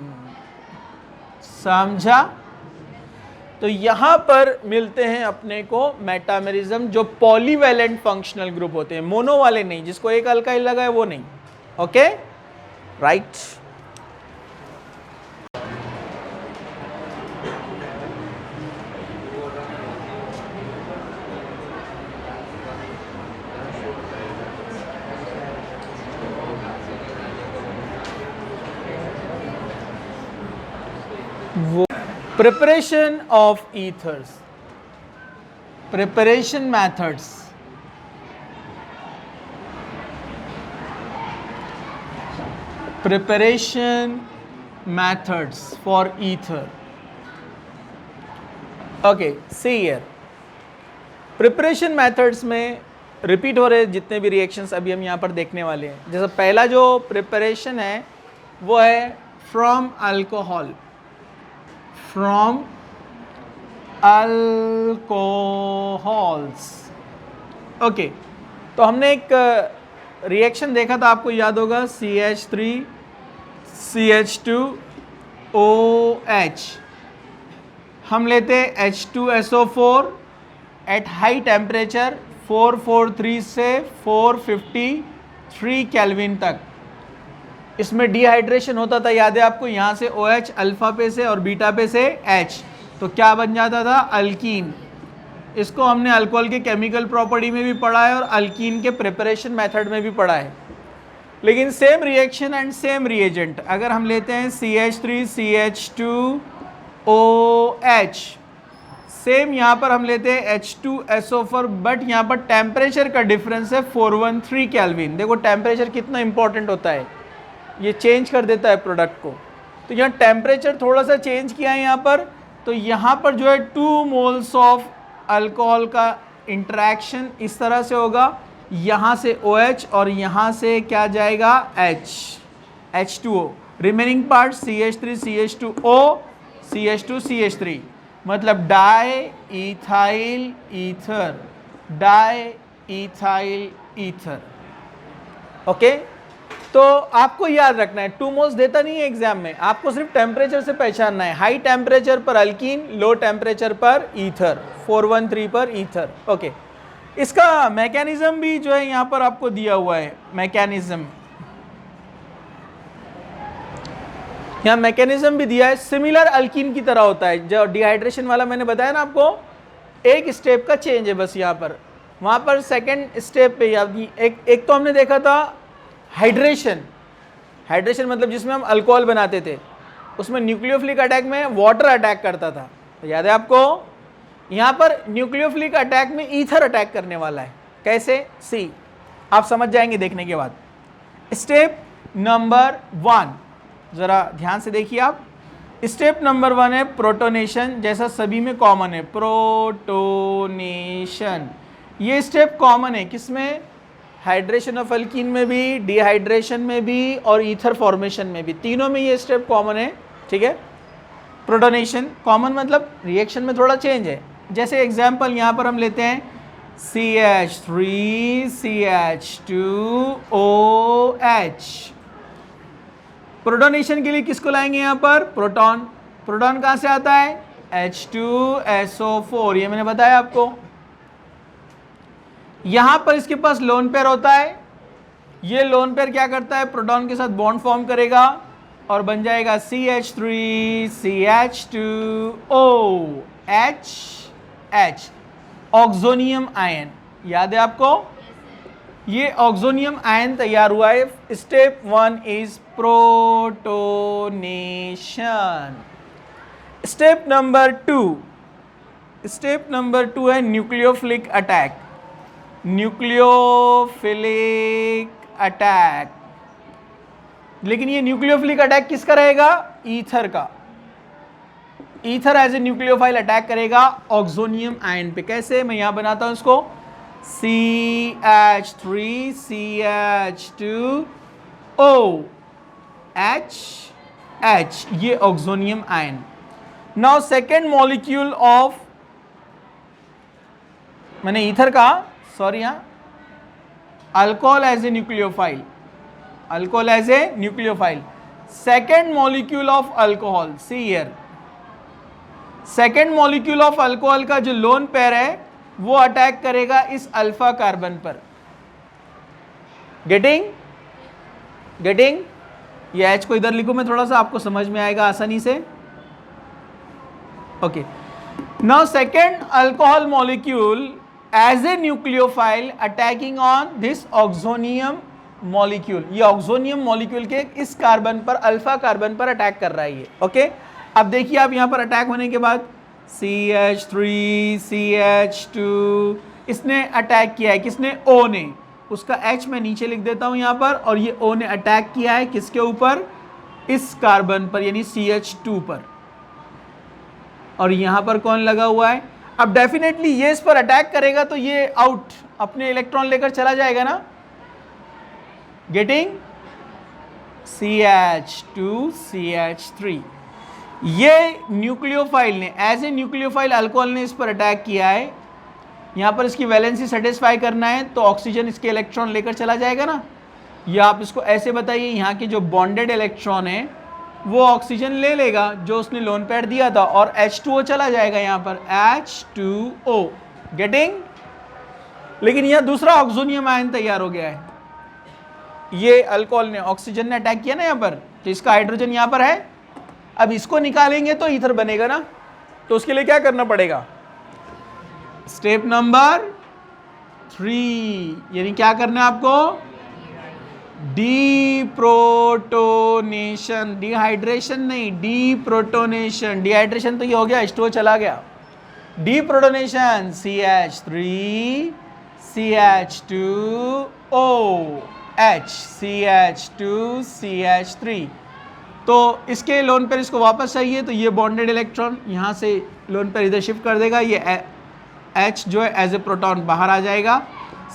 समझा? तो यहां पर मिलते हैं अपने को मेटामेरिज्म, जो पॉलीवैलेंट फंक्शनल ग्रुप होते हैं, मोनो वाले नहीं, जिसको एक अल्काइल लगा है वो नहीं, okay, right. Preparation of ethers, preparation methods। Preparation methods for ether, okay, see here। Preparation methods में रिपीट हो रहे जितने भी रिएक्शंस अभी हम यहाँ पर देखने वाले हैं। जैसे पहला जो प्रिपरेशन है वो है from alcohol, from alcohols, okay. तो हमने एक रिएक्शन देखा था, आपको याद होगा, CH3 CH2OH। हम लेते H2SO4 एट हाई टेम्परेचर 443 से 453 केल्विन तक। इसमें डिहाइड्रेशन होता था, याद है आपको, यहाँ से OH अल्फा पे से और बीटा पे से H, तो क्या बन जाता था, अल्कीन। इसको हमने अल्कोहल के केमिकल प्रॉपर्टी में भी पढ़ा है और अल्कीन के प्रिपरेशन मेथड में भी पढ़ा है। लेकिन same reaction and same reagent, अगर हम लेते हैं CH3CH2OH, सेम यहाँ पर हम लेते हैं H2SO4, बट यहाँ पर टेम्परेचर का डिफरेंस है 413 केल्विन। देखो टेम्परेचर कितना इंपॉर्टेंट होता है, ये चेंज कर देता है प्रोडक्ट को। तो यहाँ टेम्परेचर थोड़ा सा चेंज किया है यहाँ पर, तो यहाँ पर जो है 2 मोल्स ऑफ अल्कोहल का इंटरेक्शन इस तरह से होगा, यहाँ से OH और यहाँ से क्या जाएगा H2O, remaining part CH3CH2O CH2CH3, मतलब di ethyl ether, di ethyl ether. Okay, तो आपको याद रखना है 2 मोल्स देता नहीं है एग्जाम में, आपको सिर्फ टेम्परेचर से पहचानना है। हाई टेम्परेचर पर अल्कीन, लो टेम्परेचर पर ईथर, 413 पर ईथर। ओके, इसका मैकेनिज्म भी जो है यहां पर आपको दिया हुआ है। मैकेनिज्म, यहाँ मैकेनिज्म भी दिया है, सिमिलर अल्कीन की तरह होता है। जो डिहाइड्रेशन वाला मैंने बताया ना आपको, एक स्टेप का चेंज है बस यहाँ पर, वहाँ पर सेकंड स्टेप पे एक तो हमने देखा था हाइड्रेशन। हाइड्रेशन मतलब जिसमें हम अल्कोहल बनाते थे, उसमें न्यूक्लियोफिलिक अटैक में वाटर अटैक करता था, तो याद है आपको। यहाँ पर न्यूक्लियोफिलिक अटैक में ईथर अटैक करने वाला है। कैसे? सी, आप समझ जाएंगे देखने के बाद। स्टेप नंबर 1 जरा ध्यान से देखिए आप। स्टेप नंबर 1 है प्रोटोनेशन, जैसा सभी में कॉमन है, प्रोटोनेशन। ये स्टेप कॉमन है किसमें? हाइड्रेशन ऑफ अल्कीन में भी, डिहाइड्रेशन में भी और ईथर फॉर्मेशन में भी, तीनों में ये स्टेप कॉमन है। ठीक है, प्रोटोनेशन कॉमन मतलब रिएक्शन में थोड़ा चेंज है। जैसे एग्जांपल यहाँ पर हम लेते हैं CH3CH2OH। प्रोटोनेशन के लिए किसको लाएंगे यहाँ पर? प्रोटॉन। प्रोटॉन कहाँ से आता है? H2SO4, ये मैंने बताया आपको। यहां पर इसके पास लोन पेयर होता है, ये लोन पेयर क्या करता है? प्रोटॉन के साथ बॉन्ड फॉर्म करेगा और बन जाएगा CH3CH2OH, ऑक्सोनियम आयन। याद है आपको? ये ऑक्सोनियम आयन तैयार हुआ है। Step 1 is protonation. Step number 2 है न्यूक्लियोफिलिक अटैक। न्यूक्लियोफिलिक अटैक, लेकिन ये न्यूक्लियोफिलिक अटैक किसका रहेगा? ईथर का। Ether as a nucleophile attack करेगा ऑक्सोनियम आयन पे। कैसे? मैं यहां बनाता हूं इसको, CH3CH2OH, ये oxonium ion. Now second molecule of, मैंने ईथर कहा, सॉरी, यहां alcohol as a nucleophile, alcohol as a nucleophile. Second molecule of alcohol, see here, second molecule of alcohol का जो लोन पेयर है वो अटैक करेगा इस अल्फा कार्बन पर। गेटिंग? ये एच को इधर लिखो, मैं थोड़ा सा आपको समझ में आएगा आसानी से। Okay, now second alcohol molecule as a nucleophile attacking on this oxonium molecule. ये ऑक्सोनियम मॉलिक्यूल के इस कार्बन पर, अल्फा कार्बन पर अटैक कर रहा है ये। ओके, अब देखिए आप यहां पर अटैक होने के बाद CH3CH2, इसने अटैक किया है, किसने? O ने। उसका H मैं नीचे लिख देता हूं यहां पर, और ये O ने अटैक किया है किसके ऊपर? इस कार्बन पर, यानी CH2 पर। और यहां पर कौन लगा हुआ है? अब डेफिनेटली ये इस पर अटैक करेगा तो ये आउट, अपने इलेक्ट्रॉन लेकर चला जाएगा ना। गेटिंग? CH2CH3, ये न्यूक्लियोफाइल ने, एज ए न्यूक्लियोफाइल अल्कोहल ने इस पर अटैक किया है। यहाँ पर इसकी वैलेंसी सेटिस्फाई करना है तो ऑक्सीजन इसके इलेक्ट्रॉन लेकर चला जाएगा ना। या आप इसको ऐसे बताइए, यहाँ के जो बॉन्डेड इलेक्ट्रॉन है वो ऑक्सीजन ले लेगा जो उसने लोन पेयर दिया था, और H2O चला जाएगा यहाँ पर, H2O। गेटिंग? लेकिन यह दूसरा ऑक्सोनियम आयन तैयार हो गया है। ये अल्कोहल ने, ऑक्सीजन ने अटैक किया ना यहाँ पर, तो इसका हाइड्रोजन यहाँ पर है। अब इसको निकालेंगे तो ईथर बनेगा ना, तो उसके लिए क्या करना पड़ेगा? स्टेप नंबर 3, यानी क्या करना है आपको? डीप्रोटोनेशन, डिहाइड्रेशन नहीं, डीप्रोटोनेशन। डिहाइड्रेशन तो ये हो गया, H2O चला गया। Deprotonation CH3 CH2OH CH2 CH3। तो इसके लोन पेयर इसको वापस चाहिए, तो ये बॉन्डेड इलेक्ट्रॉन यहाँ से लोन पेयर इधर शिफ्ट कर देगा, ये H जो है एज ए प्रोटॉन बाहर आ जाएगा।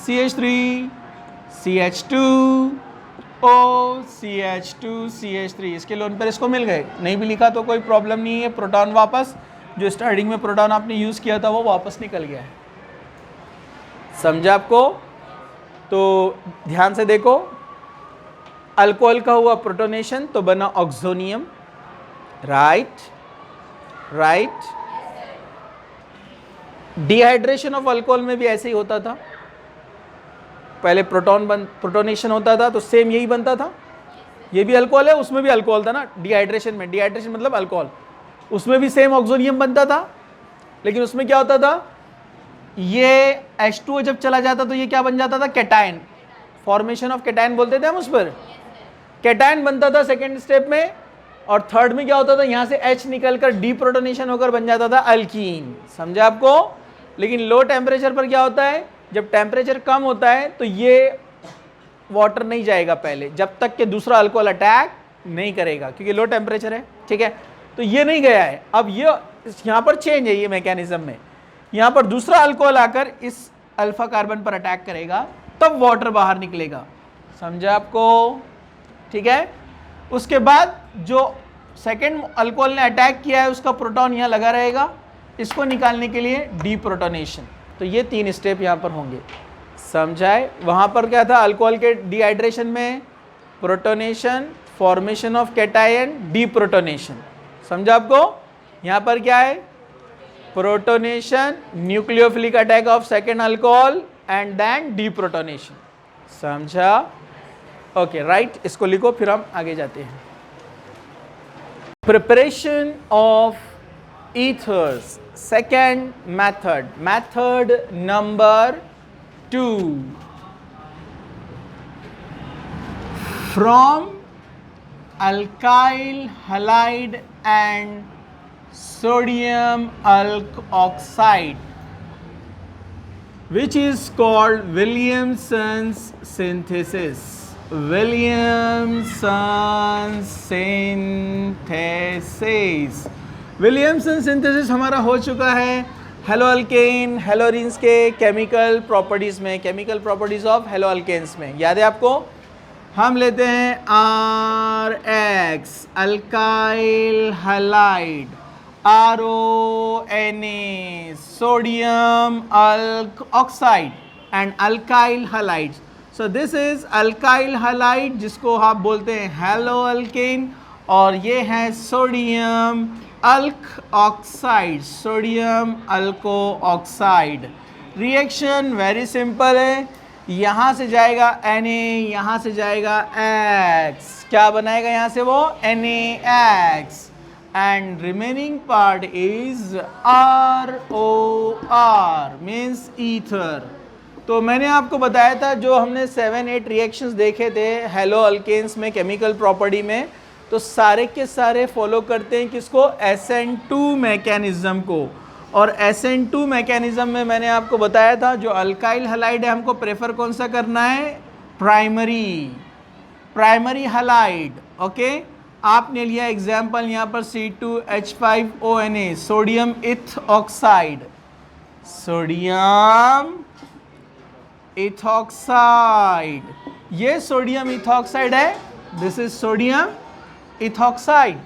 CH3 CH2O CH2 CH3, इसके लोन पेयर इसको मिल गए। नहीं भी लिखा तो कोई प्रॉब्लम नहीं है, प्रोटॉन वापस, जो स्टार्टिंग में प्रोटॉन आपने यूज़ किया था वो वापस निकल गया है। समझा आपको? तो ध्यान से देखो, अल्कोहल का हुआ प्रोटोनेशन तो बना oxonium, right. Dehydration of alcohol में भी ऐसे ही होता था, पहले प्रोटोनेशन होता था तो सेम यही बनता था। ये भी अल्कोहल है, उसमें भी अल्कोहल था ना डिहाइड्रेशन में, डिहाइड्रेशन मतलब अल्कोहल, उसमें भी सेम ऑक्सोनियम बनता था। लेकिन उसमें क्या होता था, ये H2O जब चला जाता तो ये क्या बन जाता था? कैटायन, फॉर्मेशन ऑफ कैटायन बोलते थे हम उस पर, कैटायन बनता था सेकेंड स्टेप में। और थर्ड में क्या होता था, यहाँ से H निकलकर डीप्रोटोनेशन होकर बन जाता था अल्कीन। समझा आपको? लेकिन लो टेम्परेचर पर क्या होता है, जब टेम्परेचर कम होता है तो ये वाटर नहीं जाएगा पहले, जब तक कि दूसरा अल्कोहल अटैक नहीं करेगा, क्योंकि लो टेम्परेचर है, ठीक है। तो ये नहीं गया है, अब ये यहाँ पर चेंज है, ये मैकेनिज्म में, यहाँ पर दूसरा अल्कोहल आकर इस अल्फा कार्बन पर अटैक करेगा, तब वाटर बाहर निकलेगा। समझा आपको? ठीक है। उसके बाद जो सेकेंड अल्कोहल ने अटैक किया है उसका प्रोटॉन यहाँ लगा रहेगा, इसको निकालने के लिए डीप्रोटोनेशन। तो ये 3 स्टेप यहाँ पर होंगे। समझाए? वहाँ पर क्या था, अल्कोहल के डिहाइड्रेशन में protonation, formation of cation, deprotonation. समझा आपको? यहाँ पर क्या है, protonation, nucleophilic attack of second alcohol and then deprotonation. समझा? Okay, right. इसको लिखो, फिर हम आगे जाते हैं। Preparation of ethers, second method number 2, from alkyl halide and sodium alkoxide, which is called Williamson's synthesis. Williamson synthesis हमारा हो चुका है हेलो अल्केन हेलोरिन्स के केमिकल प्रॉपर्टीज़ में, chemical properties of halo alkanes में। याद है आपको? हम लेते हैं RX alkyl halide, RONA sodium oxide and alkyl halides. So this is alkyl halide जिसको आप बोलते हैं हेलो अल्केन, और ये है sodium alkoxide, sodium alkoxide. Reaction very simple है, यहाँ से जाएगा Na, यहाँ से जाएगा X, क्या बनाएगा यहाँ से वो NaX, and remaining part is ROR means ether. तो मैंने आपको बताया था जो हमने 7-8 रिएक्शंस देखे थे हेलो अल्केन्स में केमिकल प्रॉपर्टी में, तो सारे के सारे फॉलो करते हैं किसको, SN2 मैकेनिज्म को। और SN2 मैकेनिज्म में मैंने आपको बताया था जो अल्काइल हैलाइड है हमको प्रेफर कौन सा करना है, प्राइमरी हैलाइड। ओके, आपने लिया एग्जाम्पल यहाँ पर C2H5ONA सोडियम इथ ऑक्साइड, सोडियम इथॉक्साइड, ये सोडियम इथॉक्साइड है, this is sodium ethoxide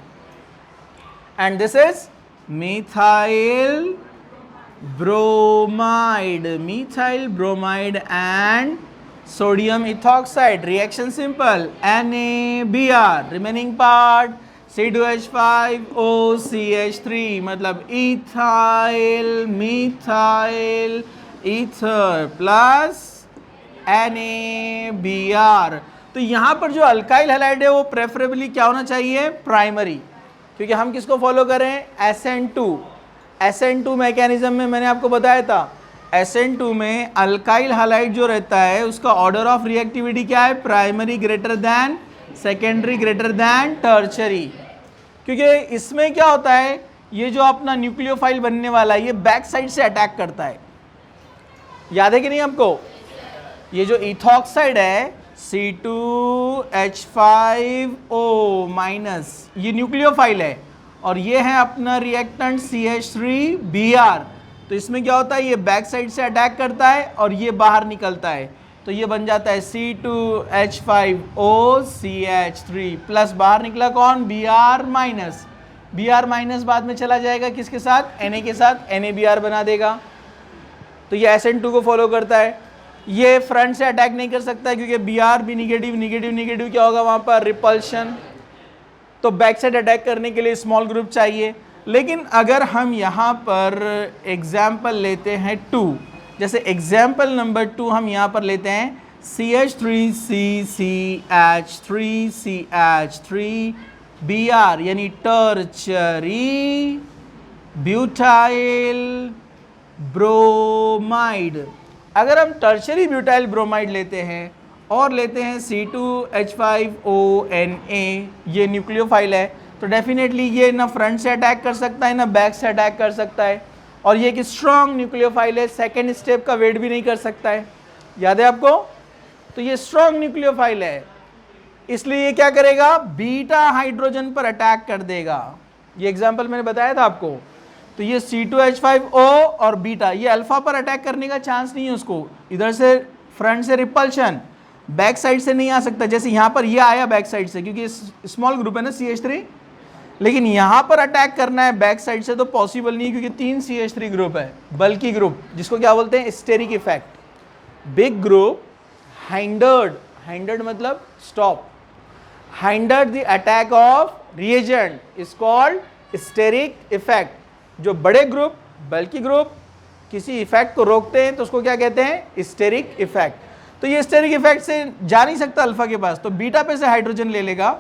and this is methyl bromide and sodium ethoxide. Reaction simple, NaBr, remaining part C2H5OCH3, मतलब ethyl methyl ether plus NaBr। तो यहाँ पर जो अल्काइल हैलाइड है वो प्रेफरेबली क्या होना चाहिए, प्राइमरी, क्योंकि हम किसको फॉलो करें, SN2 मैकेनिज्म में मैंने आपको बताया था SN2 में अल्काइल हालाइड जो रहता है उसका ऑर्डर ऑफ रिएक्टिविटी क्या है? Primary greater than secondary greater than tertiary. क्योंकि इसमें क्या होता है, ये जो अपना न्यूक्लियोफाइल बनने वाला है ये बैक साइड से अटैक करता है। याद है कि नहीं आपको? ये जो इथॉक्साइड है C2H5O माइनस, ये न्यूक्लियोफाइल है और ये है अपना रिएक्टेंट CH3Br। तो इसमें क्या होता है, ये बैक साइड से अटैक करता है और ये बाहर निकलता है, तो ये बन जाता है C2H5OCH3 प्लस बाहर निकला कौन? Br minus. Br माइनस बाद में चला जाएगा किसके साथ? Na के साथ, NaBr बना देगा। तो ये SN2 को फॉलो करता है। ये फ्रंट से अटैक नहीं कर सकता है क्योंकि Br भी निगेटिव, निगेटिव निगेटिव क्या होगा वहाँ पर? रिपल्शन। तो बैक साइड अटैक करने के लिए स्मॉल ग्रुप चाहिए। लेकिन अगर हम यहाँ पर एग्जाम्पल लेते हैं 2, जैसे एग्जाम्पल नंबर 2 हम यहाँ पर लेते हैं CH3CCH3CH3Br यानी टर्शरी ब्यूटाइल ब्रोमाइड। अगर हम टर्शरी ब्यूटाइल ब्रोमाइड लेते हैं और लेते हैं C2H5ONa, ये न्यूक्लियोफाइल है, तो डेफिनेटली ये ना फ्रंट से अटैक कर सकता है ना बैक से अटैक कर सकता है और ये एक स्ट्रॉन्ग न्यूक्लियोफाइल है, सेकेंड स्टेप का वेट भी नहीं कर सकता है। याद है आपको? तो ये स्ट्रॉन्ग न्यूक्लियोफाइल है, इसलिए ये क्या करेगा? बीटा हाइड्रोजन पर अटैक कर देगा। ये एग्जाम्पल मैंने बताया था आपको। तो ये C2H5O और बीटा, ये अल्फा पर अटैक करने का चांस नहीं है उसको, इधर से फ्रंट से रिपल्शन, बैक साइड से नहीं आ सकता। जैसे यहाँ पर ये आया बैक साइड से क्योंकि स्मॉल ग्रुप है ना CH3, लेकिन यहाँ पर अटैक करना है बैक साइड से तो पॉसिबल नहीं क्योंकि 3 CH3 ग्रुप है, बल्कि ग्रुप, जिसको क्या बोलते हैं? Steric effect. Big group hindered, hindered मतलब stop, hindered the attack of reagent is called steric effect. जो बड़े ग्रुप, बल्कि ग्रुप किसी इफेक्ट को रोकते हैं तो उसको क्या कहते हैं? Steric effect. तो ये स्टेरिक इफेक्ट से जा नहीं सकता अल्फा के पास, तो बीटा पे से हाइड्रोजन ले लेगा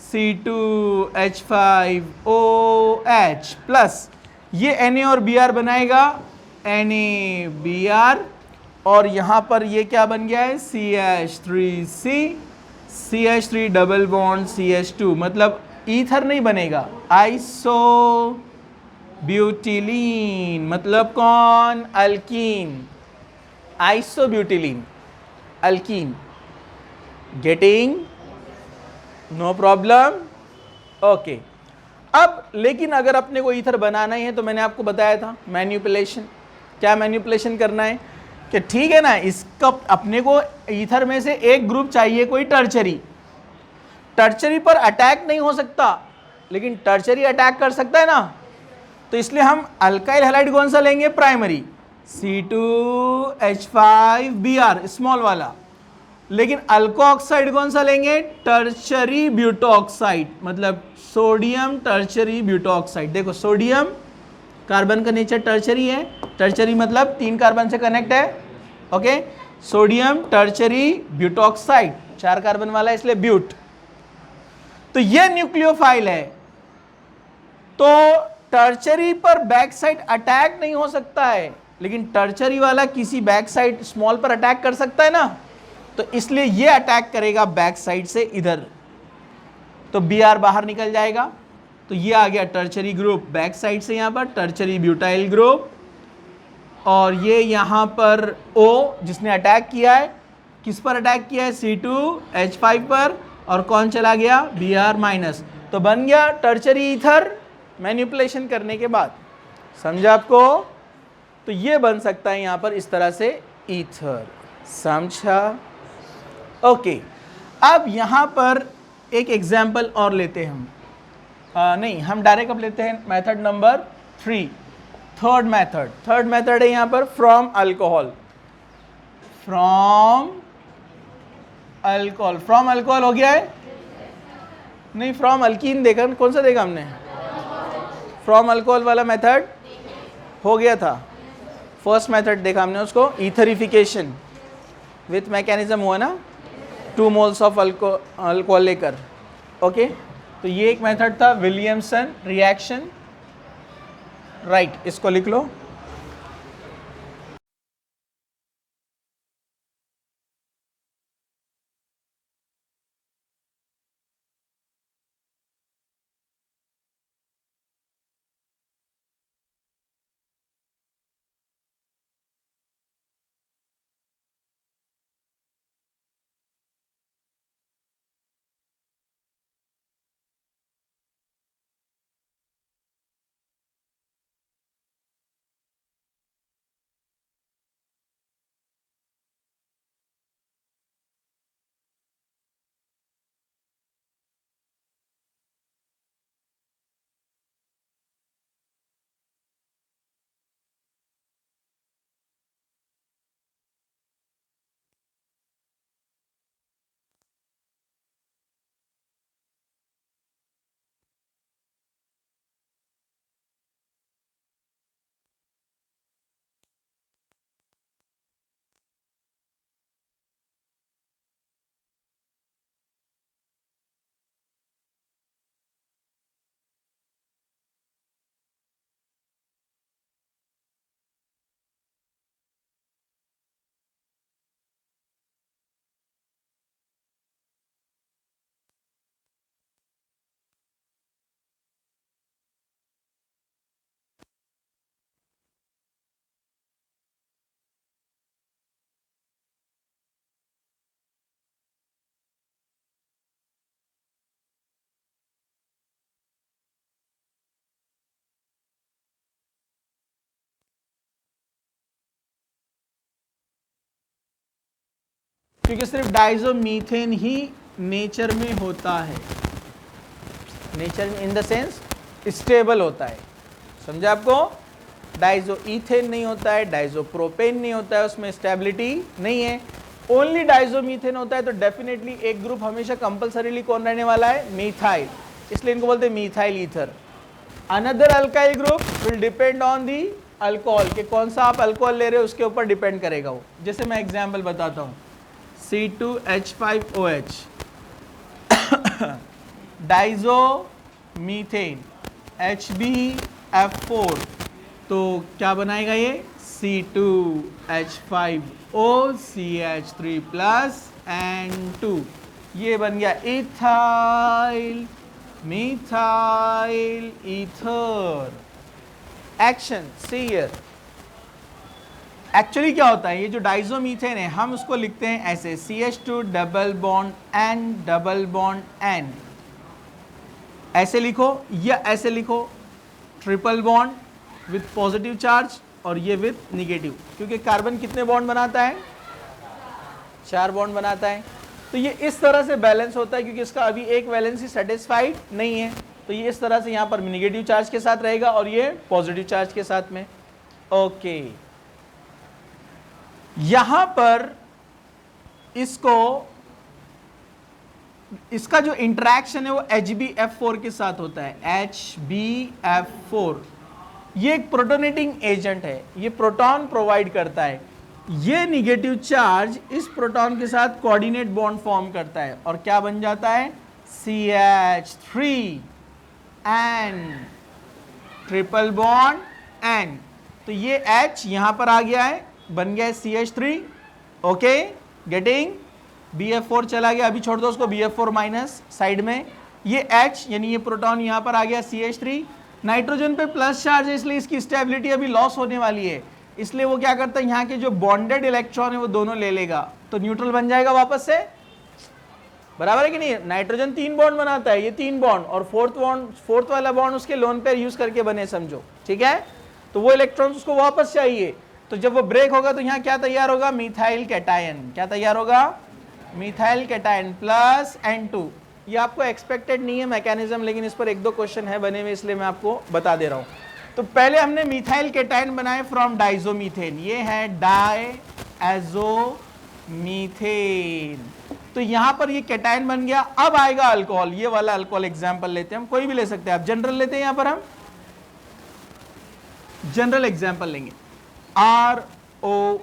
C2H5OH प्लस ये Na और Br बनाएगा NaBr और यहाँ पर ये क्या बन गया है? CH3C, CH3 double bond CH2, मतलब ईथर नहीं बनेगा, आइसो ब्यूटिलीन, मतलब कौन? Alkene, isobutylene, alkene. Getting? No problem, okay. अब लेकिन अगर अपने को ईथर बनाना ही है तो मैंने आपको बताया था मैन्युपुलेशन। क्या मैन्युपुलेशन करना है कि ठीक है ना, इसका अपने को ईथर में से एक ग्रुप चाहिए कोई टर्शरी, टर्शरी पर अटैक नहीं हो सकता लेकिन टर्शरी अटैक कर सकता है ना, तो इसलिए हम अल्काइल हैलाइड कौन सा लेंगे? प्राइमरी C2H5Br स्मॉल वाला। लेकिन अल्कोऑक्साइड कौन सा लेंगे? टर्शरी ब्यूटोऑक्साइड, मतलब सोडियम टर्शरी ब्यूटोऑक्साइड। देखो सोडियम कार्बन का नेचर टर्शरी है, टर्शरी मतलब 3 कार्बन से कनेक्ट है, okay. Sodium tertiary butoxide 4 carbon वाला है इसलिए ब्यूट। तो ये न्यूक्लियोफाइल है, तो टर्शरी पर बैक साइड अटैक नहीं हो सकता है, लेकिन टर्शरी वाला किसी बैक साइड स्मॉल पर अटैक कर सकता है ना, तो इसलिए ये अटैक करेगा बैक साइड से इधर, तो Br बाहर निकल जाएगा। तो ये आ गया टर्शरी ग्रुप बैक साइड से, यहाँ पर टर्शरी ब्यूटाइल ग्रुप, और ये यहाँ पर O जिसने अटैक किया है, किस पर अटैक किया है? C2H5 पर, और कौन चला गया? Br minus. तो बन गया टर्शरी ईथर मैनिपुलेशन करने के बाद। समझा आपको? तो ये बन सकता है यहाँ पर इस तरह से ईथर। समझा? ओके। अब यहाँ पर एक एग्जाम्पल और लेते हैं हम, नहीं हम डायरेक्ट अब लेते हैं मेथड नंबर 3, थर्ड मेथड है यहाँ पर फ्रॉम अल्कोहल। फ्रॉम अल्कोहल हो गया है? नहीं, फ्रॉम अल्कीन देखा, कौन सा देखा हमने? फ्रॉम अल्कोहल वाला मेथड हो गया था। फर्स्ट मेथड देखा हमने उसको, ईथरिफिकेशन विथ मैकेनिज्म हुआ ना, 2 मोल्स ऑफ अल्कोहल लेकर, ओके। तो ये एक मेथड था विलियमसन रिएक्शन, राइट, इसको लिख लो। क्योंकि सिर्फ डाइजोमीथेन ही नेचर में होता है, नेचर में इन द सेंस स्टेबल होता है, समझा आपको? डाइजो ईथेन नहीं होता है, डाइजो प्रोपेन नहीं होता है, उसमें स्टेबिलिटी नहीं है, ओनली डाइजोमीथेन होता है। तो डेफिनेटली एक ग्रुप हमेशा कंपल्सरीली कौन रहने वाला है? मीथाइल, इसलिए इनको बोलते हैं methyl ether. Another alkyl group will depend on the alcohol, कि कौन सा आप अल्कोहल ले रहे हो उसके ऊपर डिपेंड करेगा वो। जैसे मैं एग्जांपल बताता हूँ, C2H5OH डाइजो मीथेन HbF4, तो क्या बनाएगा ये? C2H5OCH3 प्लस N2, ये बन गया ethyl methyl ether. Action see here, actually क्या होता है, ये जो डाइजोमीथेन है हम उसको लिखते हैं ऐसे CH2 double bond N double bond N, ऐसे लिखो या ऐसे लिखो, triple bond with positive charge और ये विथ निगेटिव, क्योंकि कार्बन कितने बॉन्ड बनाता है? 4 बॉन्ड बनाता है। तो ये इस तरह से बैलेंस होता है, क्योंकि इसका अभी एक वैलेंसी सेटिस्फाइड नहीं है, तो ये इस तरह से यहाँ पर निगेटिव चार्ज के साथ रहेगा और ये पॉजिटिव चार्ज के साथ में। ओके, यहां पर इसका जो इंटरेक्शन है वो HbF4 के साथ होता है, HbF4। ये एक प्रोटोनेटिंग एजेंट है, ये प्रोटॉन प्रोवाइड करता है। ये निगेटिव चार्ज इस प्रोटॉन के साथ कोऑर्डिनेट बॉन्ड फॉर्म करता है और क्या बन जाता है? CH3N triple bond N। तो ये H यहां पर आ गया है, बन गया है CH3। Okay, getting? BF4 चला गया, अभी छोड़ दो उसको, BF4 माइनस साइड में। ये H यानी ये प्रोटॉन यहां पर आ गया CH3, नाइट्रोजन पे प्लस चार्ज है इसलिए इसकी स्टेबिलिटी अभी लॉस होने वाली है, इसलिए वो क्या करता है, यहाँ के जो बॉन्डेड इलेक्ट्रॉन है वो दोनों ले लेगा, तो न्यूट्रल बन जाएगा वापस से। बराबर है कि नहीं? नाइट्रोजन 3 बॉन्ड बनाता है, ये 3 बॉन्ड और फोर्थ वाला बॉन्ड उसके लोन पेयर यूज करके बने, समझो, ठीक है? तो वो इलेक्ट्रॉन्स उसको वापस चाहिए, तो जब वो ब्रेक होगा तो यहाँ क्या तैयार होगा? Methyl cation. क्या तैयार होगा? Methyl cation plus N2। ये आपको एक्सपेक्टेड नहीं है मैकेनिज्म, लेकिन इस पर 1-2 क्वेश्चन है बने हुए, इसलिए मैं आपको बता दे रहा हूं। तो पहले हमने मिथाइल कैटायन बनाए फ्रॉम डाइजोमीथेन, ये है डायएजोमीथेन। तो यहां पर ये कैटायन बन गया। अब आएगा अल्कोहल, ये वाला अल्कोहल एग्जांपल लेते हैं हम, कोई भी ले सकते हैं आप, जनरल लेते हैं, यहां पर हम जनरल एग्जांपल लेंगे, ROH।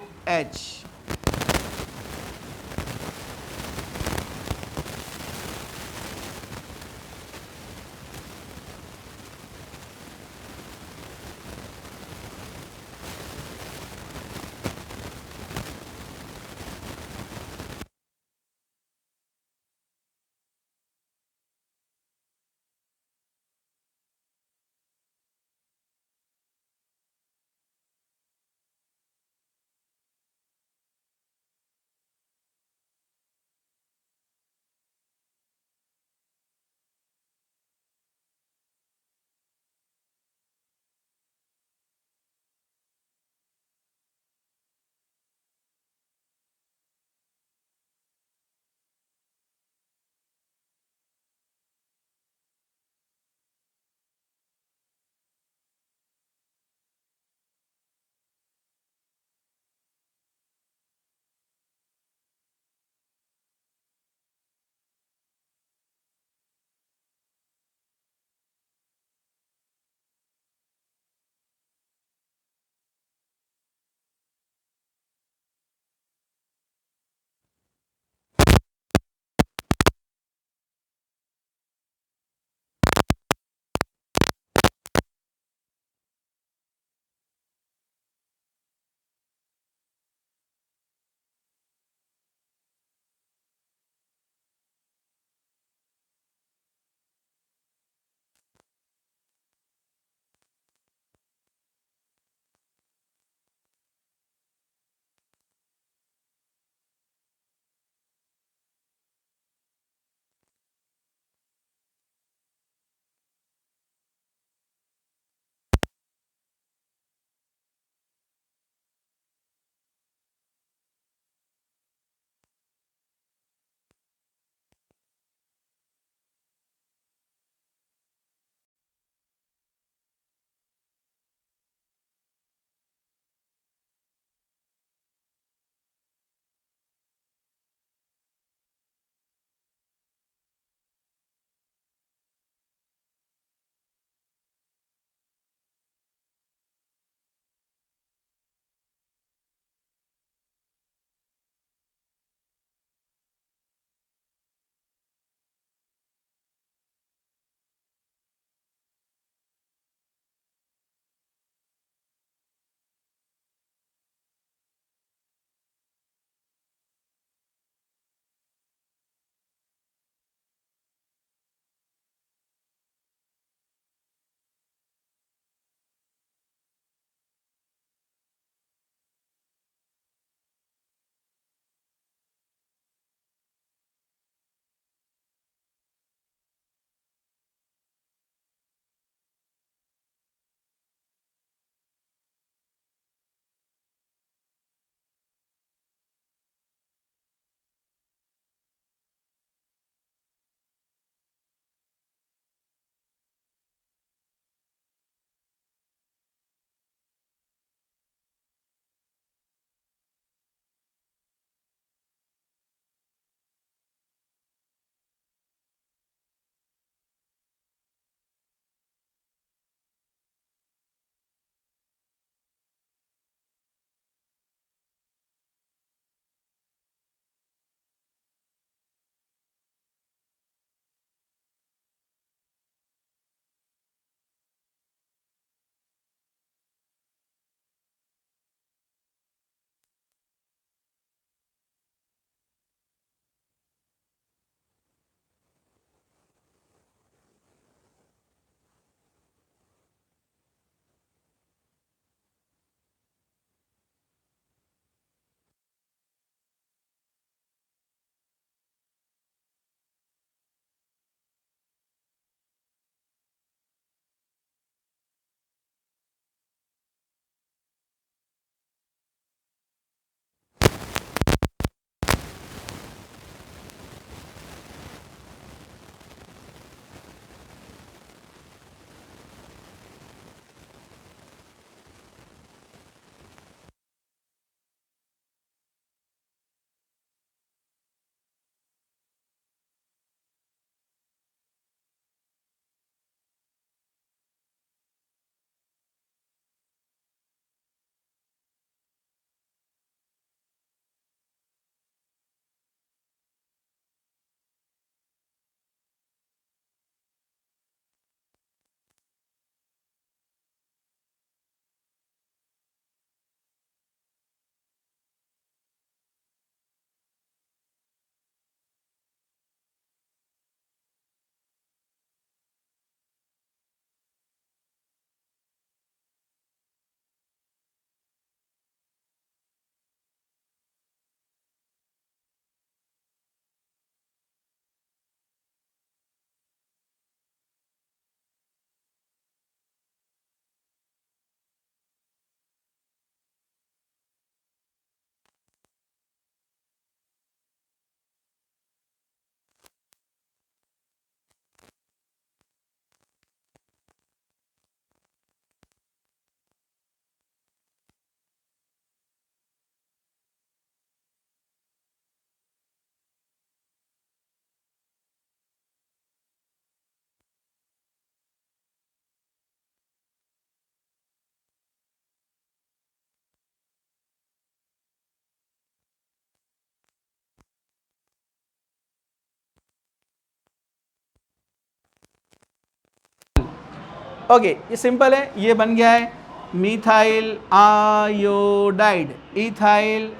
ओके ये सिंपल है, ये बन गया है methyl iodide ethyl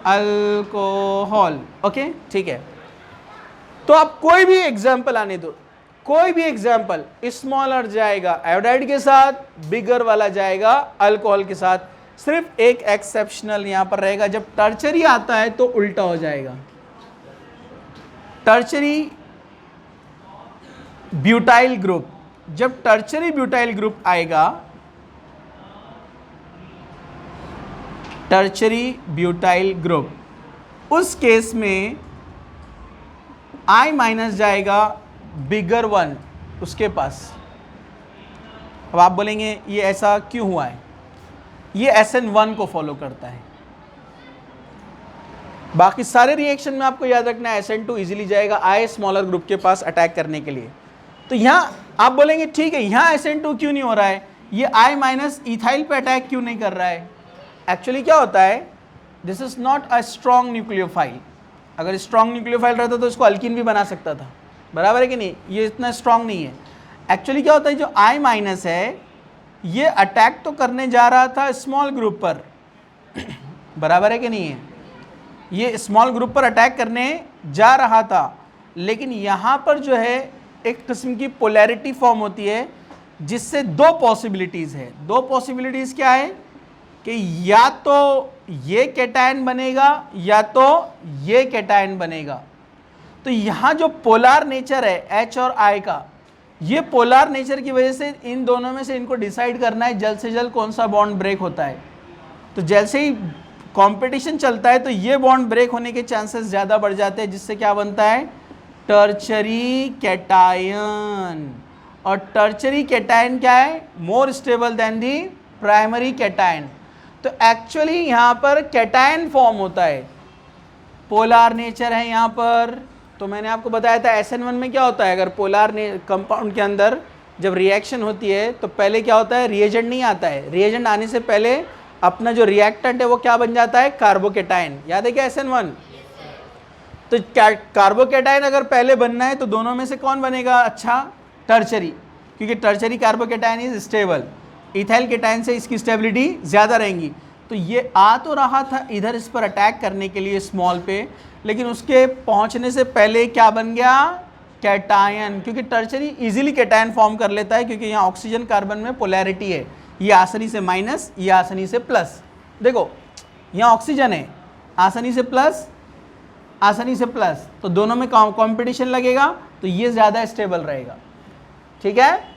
alcohol. Okay ठीक है, तो आप कोई भी एग्जाम्पल आने दो, कोई भी एग्जाम्पल, स्मॉलर जाएगा आयोडाइड के साथ, बिगर वाला जाएगा अल्कोहल के साथ। सिर्फ एक एक्सेप्शनल यहां पर रहेगा, जब टर्चरी आता है तो उल्टा हो जाएगा। टर्चरी ब्यूटाइल ग्रुप, जब टर्चरी ब्यूटाइल ग्रुप आएगा, टर्चरी ब्यूटाइल ग्रुप, उस केस में I माइनस जाएगा बिगर वन उसके पास। अब आप बोलेंगे ये ऐसा क्यों हुआ है? ये SN1 को फॉलो करता है। बाकी सारे रिएक्शन में आपको याद रखना है SN2 इजीली जाएगा I स्मॉलर ग्रुप के पास अटैक करने के लिए। तो यहां आप बोलेंगे ठीक है, यहां SN2 क्यों नहीं हो रहा है, ये I माइनस इथाइल पे अटैक क्यों नहीं कर रहा है? एक्चुअली क्या होता है, this is not a strong nucleophile. अगर स्ट्रॉन्ग न्यूक्लियोफाइल रहता तो इसको अल्कीन भी बना सकता था, बराबर है कि नहीं? ये इतना स्ट्रॉन्ग नहीं है। एक्चुअली क्या होता है, जो I माइनस है ये अटैक तो करने जा रहा था स्मॉल ग्रुप पर, बराबर है कि नहीं है? ये स्मॉल ग्रुप पर अटैक करने जा रहा था, लेकिन यहाँ पर जो है एक किस्म की पोलैरिटी फॉर्म होती है जिससे दो पॉसिबिलिटीज़ है। दो पॉसिबिलिटीज़ क्या है कि या तो ये कैटायन बनेगा या तो ये कैटायन बनेगा। तो यहाँ जो पोलार नेचर है H और I का, ये पोलार नेचर की वजह से इन दोनों में से इनको डिसाइड करना है जल्द से जल्द कौन सा बॉन्ड ब्रेक होता है। तो जैसे ही कंपटीशन चलता है तो ये बॉन्ड ब्रेक होने के चांसेस ज़्यादा बढ़ जाते हैं, जिससे क्या बनता है, टर्चरी कैटायन। और टर्चरी कैटायन क्या है, more stable then the primary cation. तो एक्चुअली यहाँ पर कैटायन फॉर्म होता है, पोलार नेचर है यहाँ पर। तो मैंने आपको बताया था SN1 में क्या होता है, अगर पोलार कंपाउंड के अंदर जब रिएक्शन होती है तो पहले क्या होता है, रिएजेंट नहीं आता है। रिएजेंट आने से पहले अपना जो रिएक्टेंट है वो क्या बन जाता है, कार्बोकैटायन। याद है क्या SN1? तो कार्बोकैटायन अगर पहले बनना है तो दोनों में से कौन बनेगा, अच्छा टर्चरी, क्योंकि tertiary carbocation is stable. Ethyl cation से इसकी स्टेबिलिटी ज़्यादा रहेंगी। तो ये आ तो रहा था इधर इस पर अटैक करने के लिए स्मॉल पे, लेकिन उसके पहुंचने से पहले क्या बन गया, कैटायन। क्योंकि टर्चरी इजीली कैटायन फॉर्म कर लेता है, क्योंकि यहाँ ऑक्सीजन कार्बन में पोलैरिटी है, ये आसानी से माइनस, ये आसानी से प्लस। देखो यहाँ ऑक्सीजन है, आसानी से प्लस, आसानी से प्लस, तो दोनों में कंपटीशन लगेगा तो ये ज़्यादा स्टेबल रहेगा। ठीक है,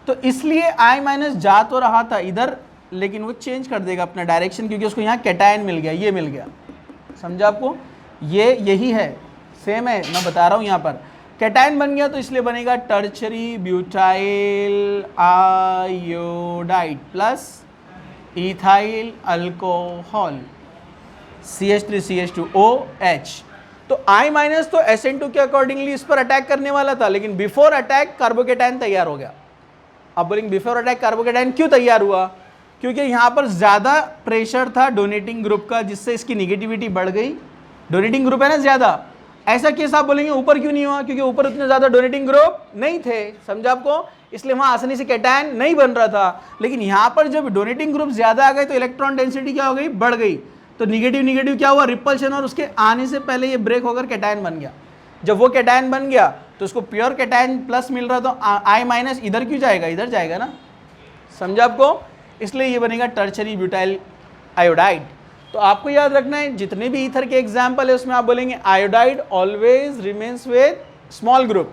तो इसलिए I माइनस जा तो रहा था इधर, लेकिन वो चेंज कर देगा अपना डायरेक्शन, क्योंकि उसको यहाँ कैटायन मिल गया, ये मिल गया। समझा आपको? ये यही है, सेम है, मैं बता रहा हूँ। यहाँ पर कैटायन बन गया तो इसलिए बनेगा tertiary butyl iodide plus ethyl alcohol CH3CH2OH। तो I माइनस तो SN2 के अकॉर्डिंगली इस पर अटैक करने वाला था, लेकिन बिफोर अटैक कार्बोकैटायन तैयार हो गया। अब बोलेंगे बिफोर अटैक कार्बोकैटायन क्यों तैयार हुआ? क्योंकि यहाँ पर ज़्यादा प्रेशर था डोनेटिंग ग्रुप का, जिससे इसकी निगेटिविटी बढ़ गई। डोनेटिंग ग्रुप है ना ज़्यादा, ऐसा केस आप बोलेंगे ऊपर क्यों नहीं हुआ, क्योंकि ऊपर उतने ज़्यादा डोनेटिंग ग्रुप नहीं थे। समझा आपको? इसलिए वहाँ आसानी से कैटायन नहीं बन रहा था। लेकिन यहाँ पर जब डोनेटिंग ग्रुप ज़्यादा आ गए तो इलेक्ट्रॉन डेंसिटी क्या हो गई, बढ़ गई। तो निगेटिव निगेटिव क्या हुआ, रिपल्शन, और उसके आने से पहले ये ब्रेक होकर कैटायन बन गया। जब वो कैटायन बन गया तो उसको प्योर कैटायन प्लस मिल रहा, तो I माइनस इधर क्यों जाएगा, इधर जाएगा ना। समझा आपको? इसलिए ये बनेगा टर्चरी ब्यूटाइल आयोडाइड। तो आपको याद रखना है जितने भी ईथर के एग्जाम्पल है उसमें आप बोलेंगे iodide always remains with small group,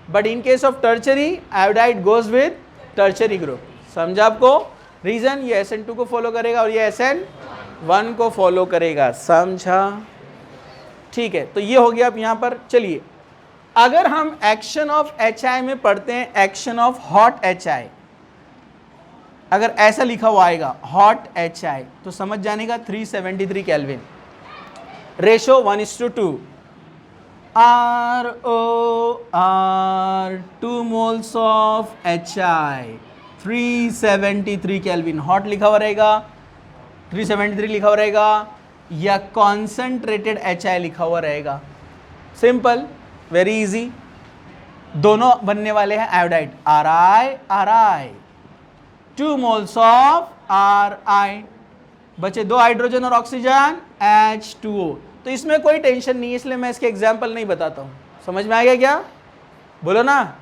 but in case of tertiary iodide goes with tertiary group. समझा आपको? रीजन, ये SN2 को फॉलो करेगा और ये SN1 को फॉलो करेगा। समझा? ठीक है, तो ये हो गया। अब यहाँ पर चलिए, अगर हम एक्शन ऑफ HI में पढ़ते हैं, एक्शन ऑफ हॉट HI, अगर ऐसा लिखा हुआ आएगा हॉट HI, तो समझ जाने का 373 kelvin, ratio 1:2, ROR 2 moles of HI, 373 kelvin. Hot लिखा हुआ रहेगा, 373 लिखा हुआ रहेगा, या कॉन्सेंट्रेटेड HI लिखा हुआ रहेगा। Simple, very easy. दोनों बनने वाले हैं iodide, RI RI। 2 moles of Ri, बचे 2 हाइड्रोजन और ऑक्सीजन H2O। तो इसमें कोई टेंशन नहीं है, इसलिए मैं इसके एग्जाम्पल नहीं बताता हूँ। समझ में आ गया क्या? बोलो ना,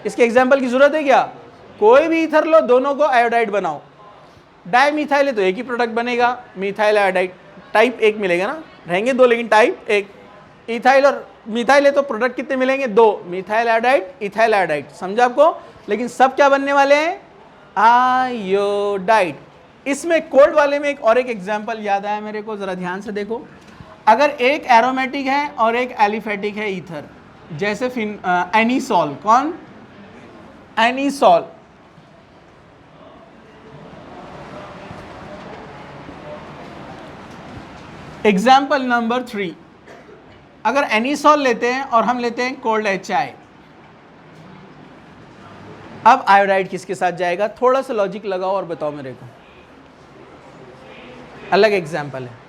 इसके एग्जाम्पल की जरूरत है क्या? कोई भी ईथर लो, दोनों को आयोडाइड बनाओ। डाइमिथाइल है तो एक ही प्रोडक्ट बनेगा, मिथाइल आयोडाइड, टाइप एक मिलेगा ना, रहेंगे दो लेकिन टाइप एक। इथाइल और मिथाइल है तो प्रोडक्ट कितने मिलेंगे? दो, मिथाइल आयोडाइड, इथाइल आयोडाइड। समझा आपको? लेकिन सब क्या बनने वाले हैं? आयोडाइड। इसमें कोल्ड वाले में एक और एक एग्जाम्पल याद आया मेरे को, जरा ध्यान से देखो। अगर एक एरोमेटिक है और एक एलिफेटिक है ईथर, जैसे एनीसॉल। कौन? एनीसॉल। एग्जाम्पल नंबर 3, अगर एनीसॉल लेते हैं और हम लेते हैं कोल्ड HI, अब आयोडाइड किसके साथ जाएगा? थोड़ा सा लॉजिक लगाओ और बताओ मेरे को। अलग एग्जाम्पल है,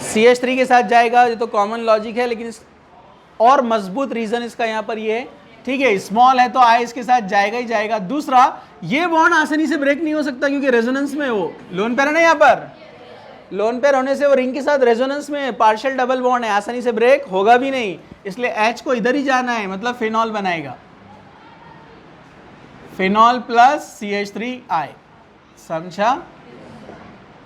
CH3 के साथ जाएगा, ये तो कॉमन लॉजिक है, लेकिन और मजबूत रीजन इसका यहाँ पर ये है, ठीक है, स्मॉल है तो आई इसके साथ जाएगा ही जाएगा। दूसरा, ये बॉन्ड आसानी से ब्रेक नहीं हो सकता क्योंकि रेजोनेंस में वो लोन पेयर है ना, यहाँ पर लोन पेयर होने से वो रिंग के साथ रेजोनेंस में पार्शियल डबल बॉन्ड है, आसानी से ब्रेक होगा भी नहीं, इसलिए H को इधर ही जाना है, मतलब फिनॉल बनाएगा, फिनॉल प्लस CH3I। समझा?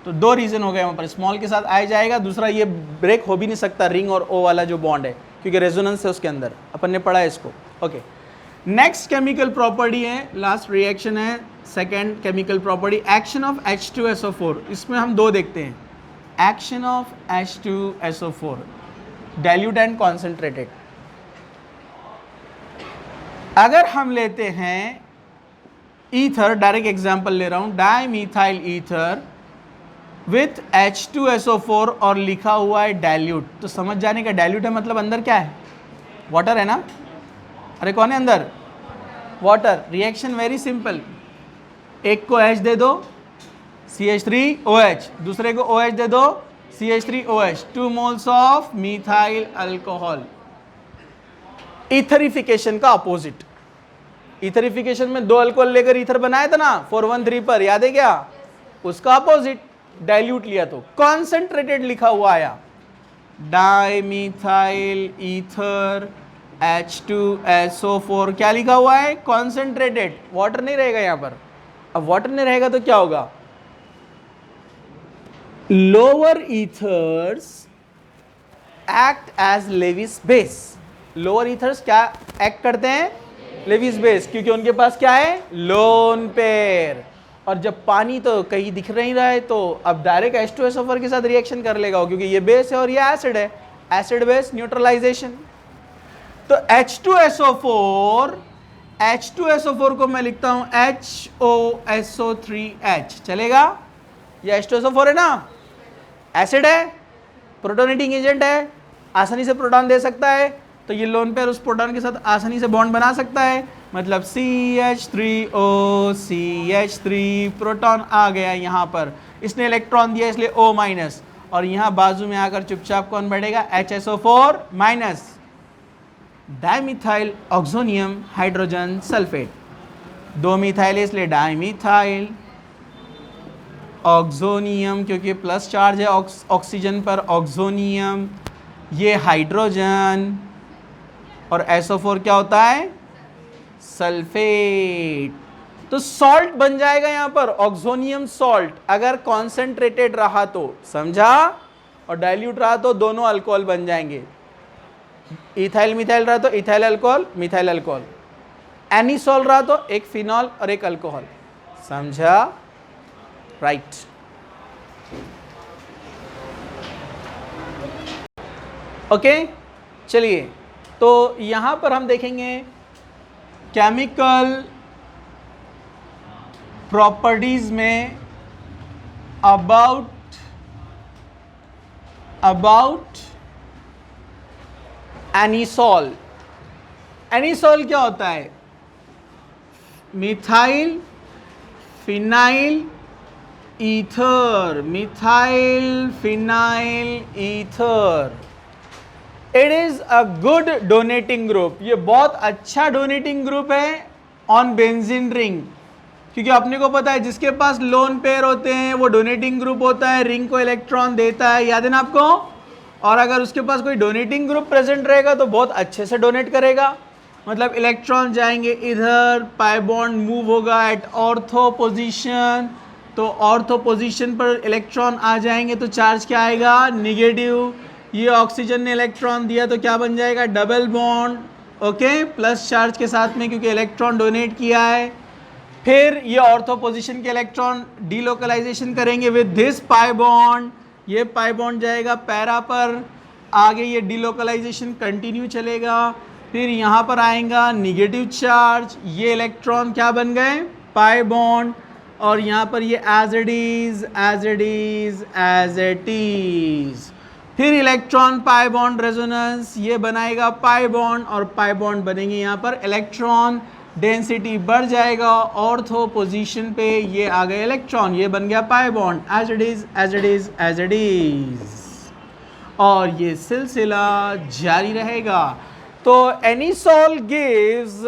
तो दो रीजन हो गए वहां पर, स्मॉल के साथ आई जाएगा, दूसरा ये ब्रेक हो भी नहीं सकता रिंग और O वाला जो बॉन्ड है, क्योंकि रेजोनेंस है उसके अंदर, अपन ने पढ़ा है इसको। ओके, नेक्स्ट केमिकल प्रॉपर्टी है, लास्ट रिएक्शन है, second chemical property, action of H2SO4। इसमें हम दो देखते हैं, action of H2SO4, dilute and concentrated. अगर हम लेते हैं ईथर, डायरेक्ट एग्जांपल ले रहा हूं, डाइमिथाइल ईथर विथ H2SO4 और लिखा हुआ है डाइल्यूट, तो समझ जाने का डाइल्यूट है मतलब अंदर क्या है? वाटर है ना। अरे कौन है अंदर? वाटर। रिएक्शन वेरी सिंपल, एक को H दे दो CH3OH, दूसरे को OH दे दो CH3OH, 2 moles of methyl alcohol. Etherification का अपोजिट, इथरिफिकेशन में दो अल्कोहल लेकर ईथर बनाया था ना 413 पर, याद है क्या? उसका अपोजिट डाइल्यूट लिया तो कॉन्सेंट्रेटेड लिखा हुआ आया, डाइमिथाइल ईथर H2SO4, क्या लिखा हुआ है? कॉन्सेंट्रेटेड। वाटर नहीं रहेगा यहां पर। अब वाटर नहीं रहेगा तो क्या होगा? Lower ethers act as Lewis base. Lower ethers क्या एक्ट करते हैं? लेविस बेस, क्योंकि उनके पास क्या है? Lone pair. और जब पानी तो कहीं दिख नहीं रहा है तो अब डायरेक्ट H2SO4 के साथ रिएक्शन कर लेगा, क्योंकि ये बेस है और ये एसिड है, एसिड बेस न्यूट्रलाइजेशन। तो H2SO4 को मैं लिखता हूं HOSO3H, चलेगा? ये H2SO4 है ना, एसिड है, प्रोटोनेटिंग एजेंट है, आसानी से प्रोटॉन दे सकता है, तो ये लोन पेयर उस प्रोटॉन के साथ आसानी से बॉन्ड बना सकता है, मतलब CH3O CH3, प्रोटॉन आ गया यहाँ पर, इसने इलेक्ट्रॉन दिया इसलिए O माइनस, और यहाँ बाजू में आकर चुपचाप कौन बढ़ेगा? HSO4 minus, dimethyl oxonium hydrogen sulphate, 2 methyl इसलिए डाइमिथाइल ऑक्सोनियम, क्योंकि प्लस चार्ज है ऑक्सीजन पर, ऑक्सोनियम, ये हाइड्रोजन, और SO4 क्या होता है? सल्फेट। तो सॉल्ट बन जाएगा यहां पर, ऑक्सोनियम सॉल्ट, अगर कॉन्सेंट्रेटेड रहा तो, समझा? और डाइल्यूट रहा तो दोनों अल्कोहल बन जाएंगे, इथाइल मिथाइल रहा तो इथाइल अल्कोहल मिथाइल अल्कोहल, एनीसॉल रहा तो एक फिनॉल और एक अल्कोहल। समझा? राइट। ओके, चलिए, तो यहां पर हम देखेंगे केमिकल प्रॉपर्टीज में अबाउट एनीसॉल। एनीसॉल क्या होता है? Methyl phenyl ether, methyl phenyl ether. It is a good donating group, ये बहुत अच्छा डोनेटिंग ग्रुप है ऑन बेंजीन रिंग, क्योंकि अपने को पता है जिसके पास लोन पेयर होते हैं वो डोनेटिंग ग्रुप होता है, रिंग को इलेक्ट्रॉन देता है, याद है ना आपको। और अगर उसके पास कोई डोनेटिंग ग्रुप प्रेजेंट रहेगा तो बहुत अच्छे से डोनेट करेगा, मतलब इलेक्ट्रॉन जाएंगे इधर, पाई बॉन्ड मूव होगा एट ऑर्थो पोजीशन, तो ऑर्थो पोजीशन पर इलेक्ट्रॉन आ जाएंगे तो चार्ज क्या आएगा, निगेटिव। ये ऑक्सीजन ने इलेक्ट्रॉन दिया तो क्या बन जाएगा, double bond, okay, plus charge के साथ में क्योंकि इलेक्ट्रॉन डोनेट किया है। फिर ये ऑर्थो पोजीशन के इलेक्ट्रॉन डीलोकलाइजेशन करेंगे विद दिस पाई बॉन्ड, ये पाई बॉन्ड जाएगा पैरा पर, आगे ये डीलोकलाइजेशन कंटिन्यू चलेगा, फिर यहाँ पर आएगा निगेटिव चार्ज, ये इलेक्ट्रॉन क्या बन गए, पाई बॉन्ड, और यहाँ पर ये as it is as it is as it is. फिर इलेक्ट्रॉन पाई बॉन्ड रेजोनेंस, ये बनाएगा पाई बॉन्ड और पाई बॉन्ड बनेंगे यहाँ पर इलेक्ट्रॉन, डेंसिटी बढ़ जाएगा ऑर्थो पोजीशन पे, ये आ गए इलेक्ट्रॉन, ये बन गया pi bond, as it is as it is as it is, और ये सिलसिला जारी रहेगा। तो एनिसोल गिव्स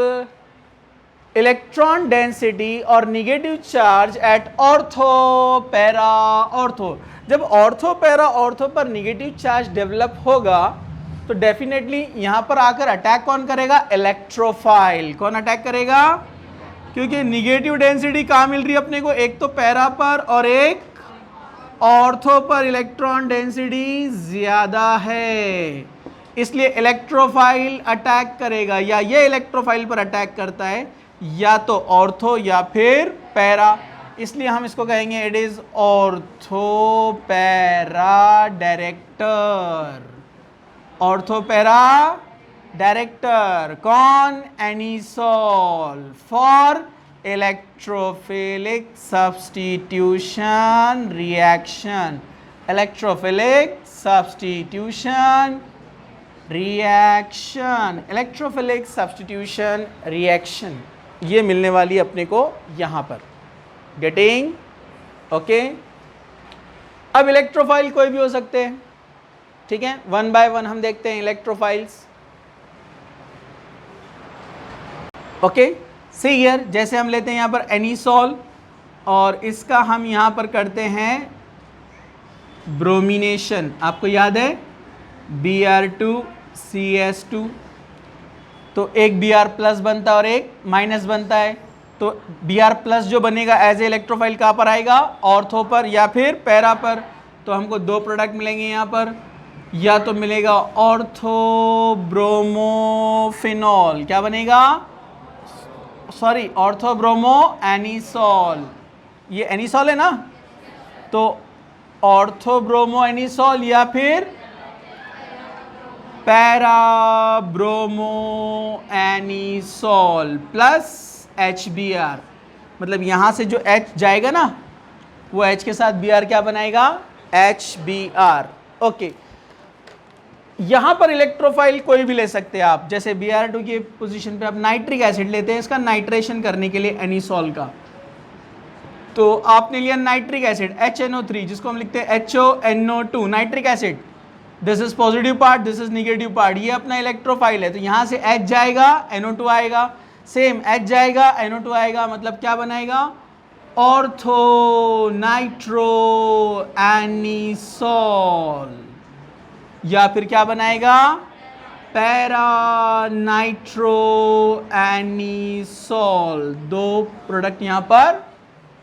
इलेक्ट्रॉन डेंसिटी और negative charge at ortho para ortho. जब ऑर्थो पैरा ऑर्थो पर निगेटिव चार्ज डेवलप होगा तो डेफिनेटली यहां पर आकर अटैक कौन करेगा, इलेक्ट्रोफाइल। कौन अटैक करेगा, क्योंकि निगेटिव डेंसिटी कहां मिल रही है अपने को, एक तो पैरा पर और एक ऑर्थो पर इलेक्ट्रॉन डेंसिटी ज्यादा है, इसलिए इलेक्ट्रोफाइल अटैक करेगा, या ये इलेक्ट्रोफाइल पर अटैक करता है या तो ऑर्थो या फिर पैरा, इसलिए हम इसको कहेंगे it is ortho para director. Ortho para director कौन, anisole, for electrophilic substitution reaction, electrophilic substitution reaction, electrophilic substitution reaction, ये मिलने वाली अपने को यहां पर, गेटिंग ओके। अब इलेक्ट्रोफाइल कोई भी हो सकते हैं, ठीक है, वन बाय वन हम देखते हैं इलेक्ट्रोफाइल्स, ओके। सी हियर, जैसे हम लेते हैं यहां पर एनिसोल और इसका हम यहां पर करते हैं ब्रोमिनेशन, आपको याद है Br2CS2, तो एक Br प्लस बनता है और एक माइनस बनता है, तो Br प्लस जो बनेगा एज ए इलेक्ट्रोफाइल कहाँ पर आएगा, ऑर्थो पर या फिर पैरा पर, तो हमको दो प्रोडक्ट मिलेंगे यहाँ पर, या तो मिलेगा ऑर्थो ब्रोमोफिनॉल, क्या बनेगा, सॉरी ऑर्थो ब्रोमो एनिसोल, ये एनिसोल है ना, तो ऑर्थो ब्रोमो एनिसोल या फिर para bromo anisole plus HBr, मतलब यहां से जो H जाएगा ना वो H के साथ Br क्या बनाएगा, HBr, ओके। यहां पर इलेक्ट्रोफाइल कोई भी ले सकते हैं आप, जैसे Br2 की पोजीशन पे आप नाइट्रिक एसिड लेते हैं इसका नाइट्रेशन करने के लिए एनिसोल का, तो आपने लिया नाइट्रिक एसिड HNO3 जिसको हम लिखते हैं HONO2 nitric acid, this is positive part, this is negative part, ये अपना इलेक्ट्रोफाइल है, तो यहां से H जाएगा NO2 आएगा, सेम H जाएगा NO2 आएगा, मतलब क्या बनाएगा, ऑर्थो नाइट्रो एनिसोल, या फिर क्या बनाएगा, पैरा नाइट्रो एनिसोल, दो प्रोडक्ट यहां पर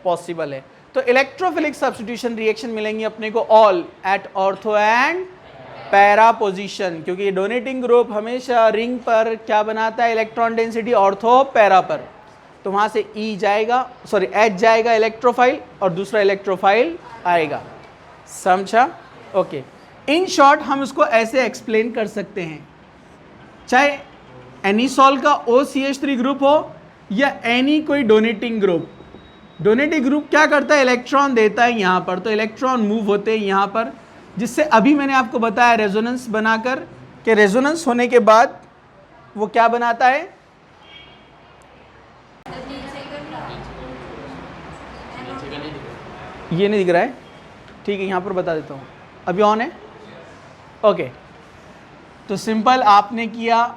पॉसिबल है। तो इलेक्ट्रोफिलिक सब्स्टिट्यूशन रिएक्शन मिलेंगी अपने को all at ortho and para position, क्योंकि डोनेटिंग ग्रुप हमेशा रिंग पर क्या बनाता है, इलेक्ट्रॉन डेंसिटी ऑर्थो पैरा पर, तो वहां से E जाएगा, सॉरी H जाएगा इलेक्ट्रोफाइल और दूसरा इलेक्ट्रोफाइल आएगा, समझा, ओके। इन शॉर्ट हम उसको ऐसे एक्सप्लेन कर सकते हैं, चाहे एनिसोल का OCH3 ग्रुप हो या एनी कोई डोनेटिंग ग्रुप, डोनेटिंग ग्रुप क्या करता है, इलेक्ट्रॉन देता है यहाँ पर, तो इलेक्ट्रॉन मूव होते हैं यहाँ पर, जिससे अभी मैंने आपको बताया रेजोनेंस बनाकर कि रेजोनेंस होने के बाद वो क्या बनाता है, ये नहीं दिख रहा है, ठीक है, यहाँ पर बता देता हूँ, अभी ऑन है, ओके। रेजोनेंस होने के बाद क्या होता है, इलेक्ट्रॉन मूव होते हैं यहाँ पर, इलेक्ट्रॉन मूव होते हैं यहाँ पर, तो सिंपल आपने किया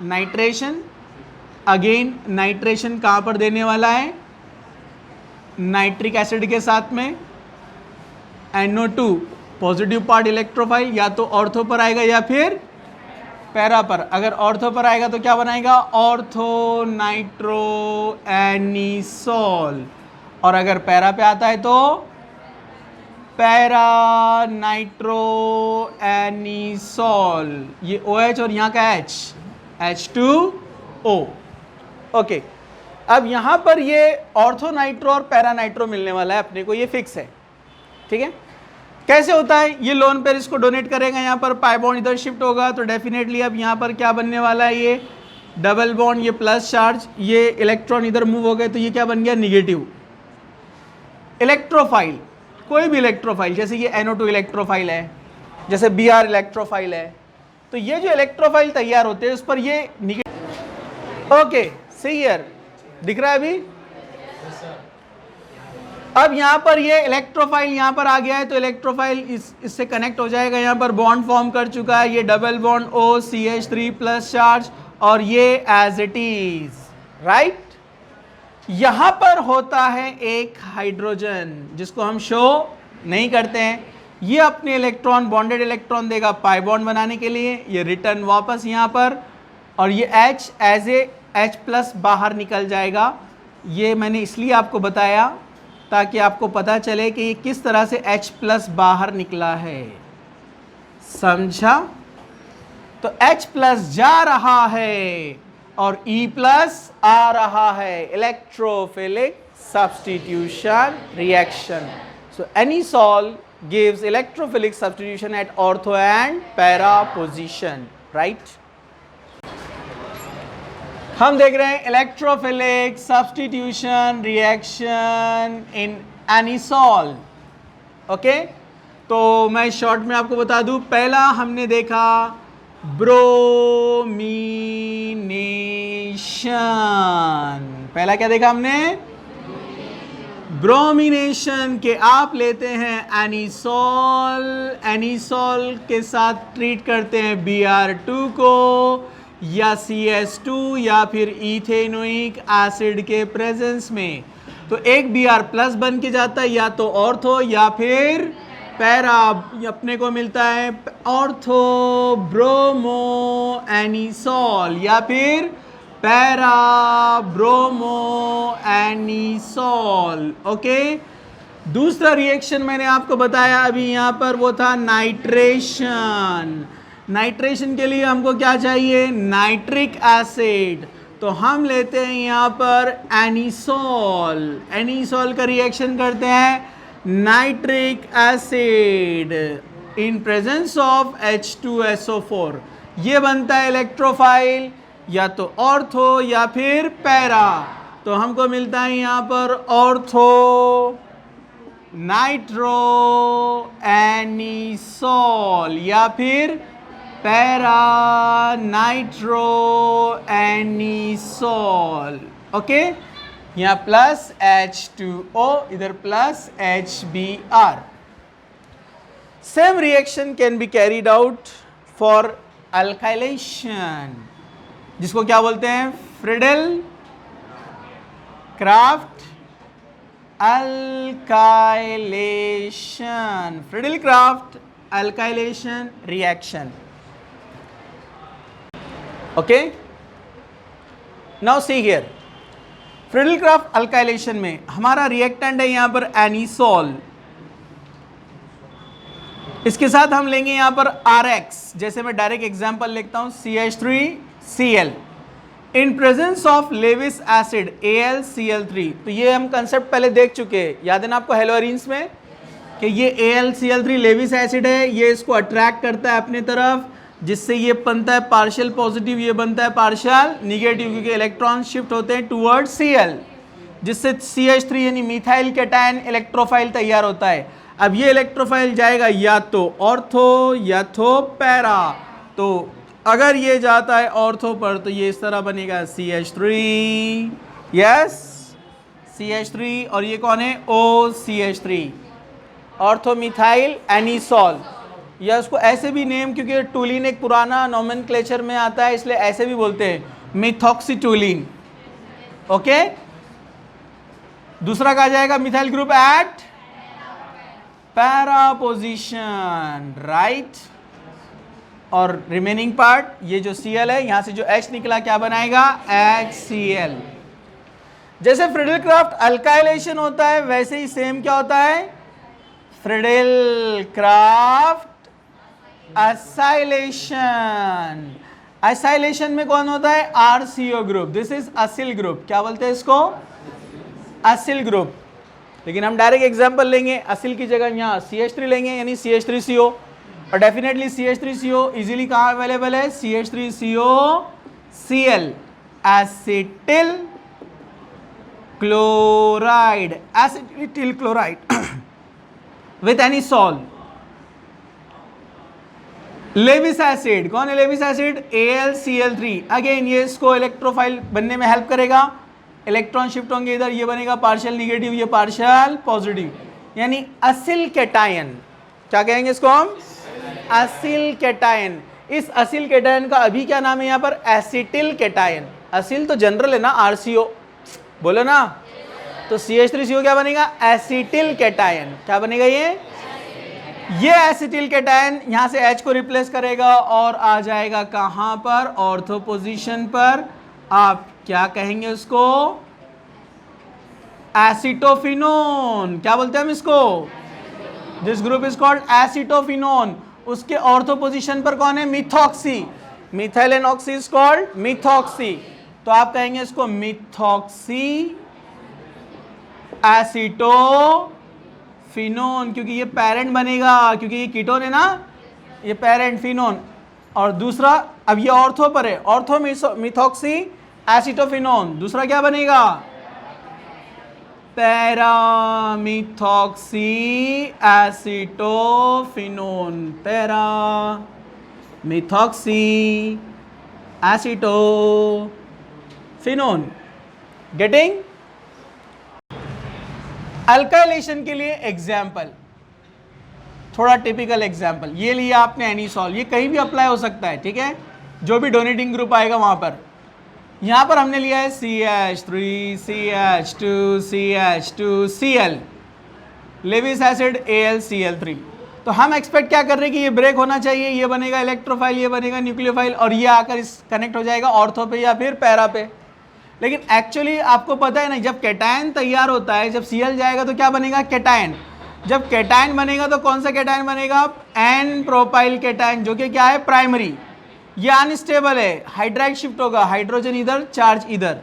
नाइट्रेशन, अगेन नाइट्रेशन कहाँ पर देने वाला है, नाइट्रिक एसिड के साथ में, NO2 पॉजिटिव पार्ट इलेक्ट्रोफाइल या तो ऑर्थो पर आएगा या फिर पैरा पर। अगर ऑर्थो पर आएगा तो क्या बनाएगा, ऑर्थो नाइट्रो एनिसोल, और अगर पैरा पे आता है तो पैरा नाइट्रो एनिसोल। ये OH और यहाँ का H, H2O। ओके, अब यहाँ पर ये ऑर्थो नाइट्रो और पैरा नाइट्रो मिलने वाला है अपने को, ये फिक्स है, ठीक है। कैसे होता है, ये लोन पेयर इसको डोनेट करेगा, यहाँ पर पाई बॉन्ड इधर शिफ्ट होगा, तो डेफिनेटली अब यहाँ पर क्या बनने वाला है, ये डबल बॉन्ड, ये प्लस चार्ज, ये इलेक्ट्रॉन इधर मूव हो गए, तो ये क्या बन गया, निगेटिव। इलेक्ट्रोफाइल, कोई भी इलेक्ट्रोफाइल, जैसे ये NO2 इलेक्ट्रोफाइल है, जैसे Br इलेक्ट्रोफाइल है, तो ये जो इलेक्ट्रोफाइल तैयार होते हैं उस पर ये निगेटिव। ओके, सही है, दिख रहा है अभी। अब यहाँ पर ये इलेक्ट्रोफाइल यहाँ पर आ गया है, तो इलेक्ट्रोफाइल इससे कनेक्ट हो जाएगा, यहाँ पर बॉन्ड फॉर्म कर चुका है, ये double bond OCH3 plus charge, और ये एज इट इज, राइट। यहाँ पर होता है एक हाइड्रोजन जिसको हम शो नहीं करते हैं, ये अपने इलेक्ट्रॉन, बॉन्डेड इलेक्ट्रॉन देगा पाई बॉन्ड बनाने के लिए, ये रिटर्न वापस यहाँ पर, और ये H as a H plus बाहर निकल जाएगा। ये मैंने इसलिए आपको बताया ताकि आपको पता चले कि ये किस तरह से H प्लस बाहर निकला है, समझा। तो H प्लस जा रहा है और E प्लस आ रहा है, electrophilic substitution reaction. So anisole gives electrophilic substitution at ortho and para position, right? हम देख रहे हैं electrophilic substitution reaction in anisole. Okay, तो मैं शॉर्ट में आपको बता दूं, पहला हमने देखा ब्रोमीनेशन। पहला क्या देखा हमने, ब्रोमीनेशन के आप लेते हैं एनिसोल, एनिसोल के साथ ट्रीट करते हैं Br2 को या CS2 या फिर इथेनोइक एसिड के प्रेजेंस में, तो एक Br प्लस बन के जाता है, या तो ऑर्थो या फिर पैरा, अपने को मिलता है ऑर्थो ब्रोमो एनिसोल या फिर पैरा ब्रोमो एनिसोल। ओके, दूसरा रिएक्शन मैंने आपको बताया अभी यहाँ पर, वो था नाइट्रेशन। नाइट्रेशन के लिए हमको क्या चाहिए, नाइट्रिक एसिड, तो हम लेते हैं यहाँ पर एनिसोल, एनिसोल का रिएक्शन करते हैं nitric acid in presence of H2SO4, ये बनता है इलेक्ट्रोफाइल, या तो ऑर्थो या फिर पैरा, तो हमको मिलता है यहाँ पर ऑर्थो नाइट्रो एनिसोल या फिर पैरा नाइट्रो एनिसोल। ओके, यहाँ प्लस H2O, इधर plus HBr। Same reaction can be carried out for alkylation, जिसको क्या बोलते हैं, Friedel Crafts alkylation, Friedel Crafts alkylation reaction. Okay, now see here, Friedel Crafts alkylation में हमारा रिएक्टेंट है यहाँ पर एनिसोल, इसके साथ हम लेंगे यहाँ पर RX, जैसे मैं डायरेक्ट एग्जांपल लिखता हूँ CH3Cl in presence of Lewis acid AlCl3। तो ये हम कंसेप्ट पहले देख चुके हैं, याद है ना आपको हेलोअरीन्स में, कि ये AlCl3 लेविस एसिड है, ये इसको अट्रैक्ट करता है अपने तरफ, जिससे ये बनता है पार्शियल पॉजिटिव, ये बनता है पार्शियल निगेटिव, क्योंकि इलेक्ट्रॉन शिफ्ट होते हैं टूवर्ड Cl, जिससे CH3 यानी मिथाइल कैटायन इलेक्ट्रोफाइल तैयार होता है। अब ये इलेक्ट्रोफाइल जाएगा या तो ऑर्थो या तो पैरा, तो अगर ये जाता है ऑर्थो पर तो ये इस तरह बनेगा CH3, यस CH3, और ये कौन है OCH3, ऑर्थो मिथाइल एनिसोल। या उसको ऐसे भी नेम, क्योंकि टूलिन एक पुराना नोमेनक्लेचर में आता है इसलिए ऐसे भी बोलते हैं, मिथॉक्सीटूलिन। ओके, दूसरा कहा जाएगा methyl group at para position, right. और रिमेनिंग पार्ट ये जो Cl है, यहां से जो H निकला क्या बनाएगा, HCl। जैसे फ्रिडल क्राफ्ट अल्काइलेशन होता है वैसे ही सेम क्या होता है, फ्रिडल क्राफ्ट असाइलेशन। असाइलेशन में कौन होता है, RCO group, this is Aseel group. क्या बोलते हैं इसको, असिल ग्रुप। लेकिन हम डायरेक्ट एग्जांपल लेंगे, असिल की जगह यहाँ CH3 लेंगे, यानी CH3CO। और डेफिनेटली CH3CO इजीली कहाँ अवेलेबल है, CH3COCl, acetyl chloride, acetyl chloride with any salt. Lewis acid, कौन है लेविस एसिड, AlCl3। अगेन ये इसको इलेक्ट्रोफाइल बनने में हेल्प करेगा, इलेक्ट्रॉन शिफ्ट होंगे इधर, ये बनेगा पार्शियल निगेटिव, ये पार्शियल पॉजिटिव, यानी असिल कैटायन। क्या कहेंगे इसको हम, असिल कैटायन। इस असिल कैटायन का अभी क्या नाम है यहाँ पर, एसिटिल कैटायन। असिल तो जनरल है ना, RCO बोलो ना, तो CH3CO क्या बनेगा, एसिटिल कैटायन। क्या बनेगा ये एसिटिल कैटायन यहां से H को रिप्लेस करेगा और आ जाएगा कहां पर, ऑर्थो पोजीशन पर। आप क्या कहेंगे उसको, एसिटोफिनोन। क्या बोलते हैं हम इसको, this group is called acetophenone. उसके ऑर्थो पोजीशन पर कौन है, methoxy. Methyl and oxy is called methoxy. तो आप कहेंगे इसको मिथॉक्सी एसिटोफिनोन, क्योंकि ये पेरेंट बनेगा, क्योंकि ये कीटोन है ना, ये पेरेंट फिनोन। और दूसरा, अब ये ऑर्थो पर है, ऑर्थो मिथॉक्सी एसिटोफिनोन। दूसरा क्या बनेगा, पैरामिथॉक्सी एसिटोफिनोन, पैरामिथॉक्सी एसिटोफिनोन। गेटिंग। अल्काइलेशन के लिए एग्जाम्पल, थोड़ा टिपिकल एग्जाम्पल ये लिया आपने एनीसॉल, ये कहीं भी अप्लाई हो सकता है, ठीक है, जो भी डोनेटिंग ग्रुप आएगा वहां पर। यहां पर हमने लिया है CH3 CH2 CH2 Cl, Lewis acid AlCl3। तो हम एक्सपेक्ट क्या कर रहे हैं कि ये ब्रेक होना चाहिए, ये बनेगा इलेक्ट्रोफाइल, ये बनेगा न्यूक्लियोफाइल, और ये आकर इस कनेक्ट हो जाएगा ऑर्थो पे या फिर पैरा पे। लेकिन एक्चुअली आपको पता है ना, जब कैटायन तैयार होता है, जब Cl जाएगा तो क्या बनेगा, कैटायन। जब कैटायन बनेगा तो कौन सा कैटायन बनेगा, एन प्रोपाइल कैटायन, जो कि क्या है, प्राइमरी। ये अनस्टेबल है, हाइड्राइड शिफ्ट होगा, हाइड्रोजन इधर, चार्ज इधर,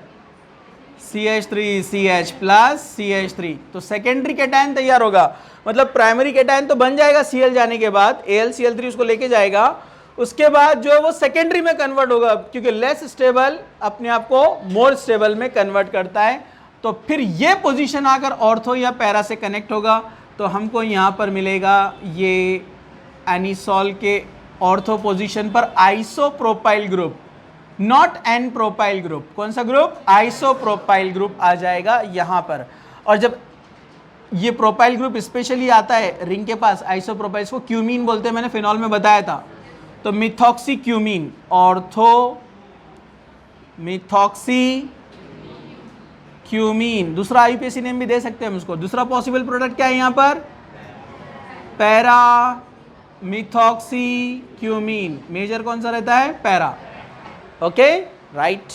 CH3 CH प्लस CH3, तो सेकेंडरी कैटायन तैयार होगा। मतलब प्राइमरी कैटायन तो बन जाएगा Cl जाने के बाद, AlCl3 उसको लेके जाएगा, उसके बाद जो है वो सेकेंडरी में कन्वर्ट होगा, क्योंकि लेस स्टेबल अपने आप को मोर स्टेबल में कन्वर्ट करता है। तो फिर ये पोजीशन आकर ऑर्थो या पैरा से कनेक्ट होगा, तो हमको यहाँ पर मिलेगा ये एनीसॉल के ऑर्थो पोजीशन पर isopropyl group, not an propyl group. कौन सा ग्रुप, आइसोप्रोपाइल ग्रुप आ जाएगा यहाँ पर। और जब ये प्रोपाइल ग्रुप स्पेशली आता है रिंग के पास, आइसोप्रोपाइल, को क्यूमीन बोलते हैं, मैंने फिनॉल में बताया था। तो methoxy cumene, ortho methoxy cumene, दूसरा IUPAC नेम भी दे सकते हैं हम उसको। दूसरा पॉसिबल प्रोडक्ट क्या है यहाँ पर, पैरा मिथॉक्सी क्यूमीन। मेजर कौन सा रहता है, पैरा। Okay, right.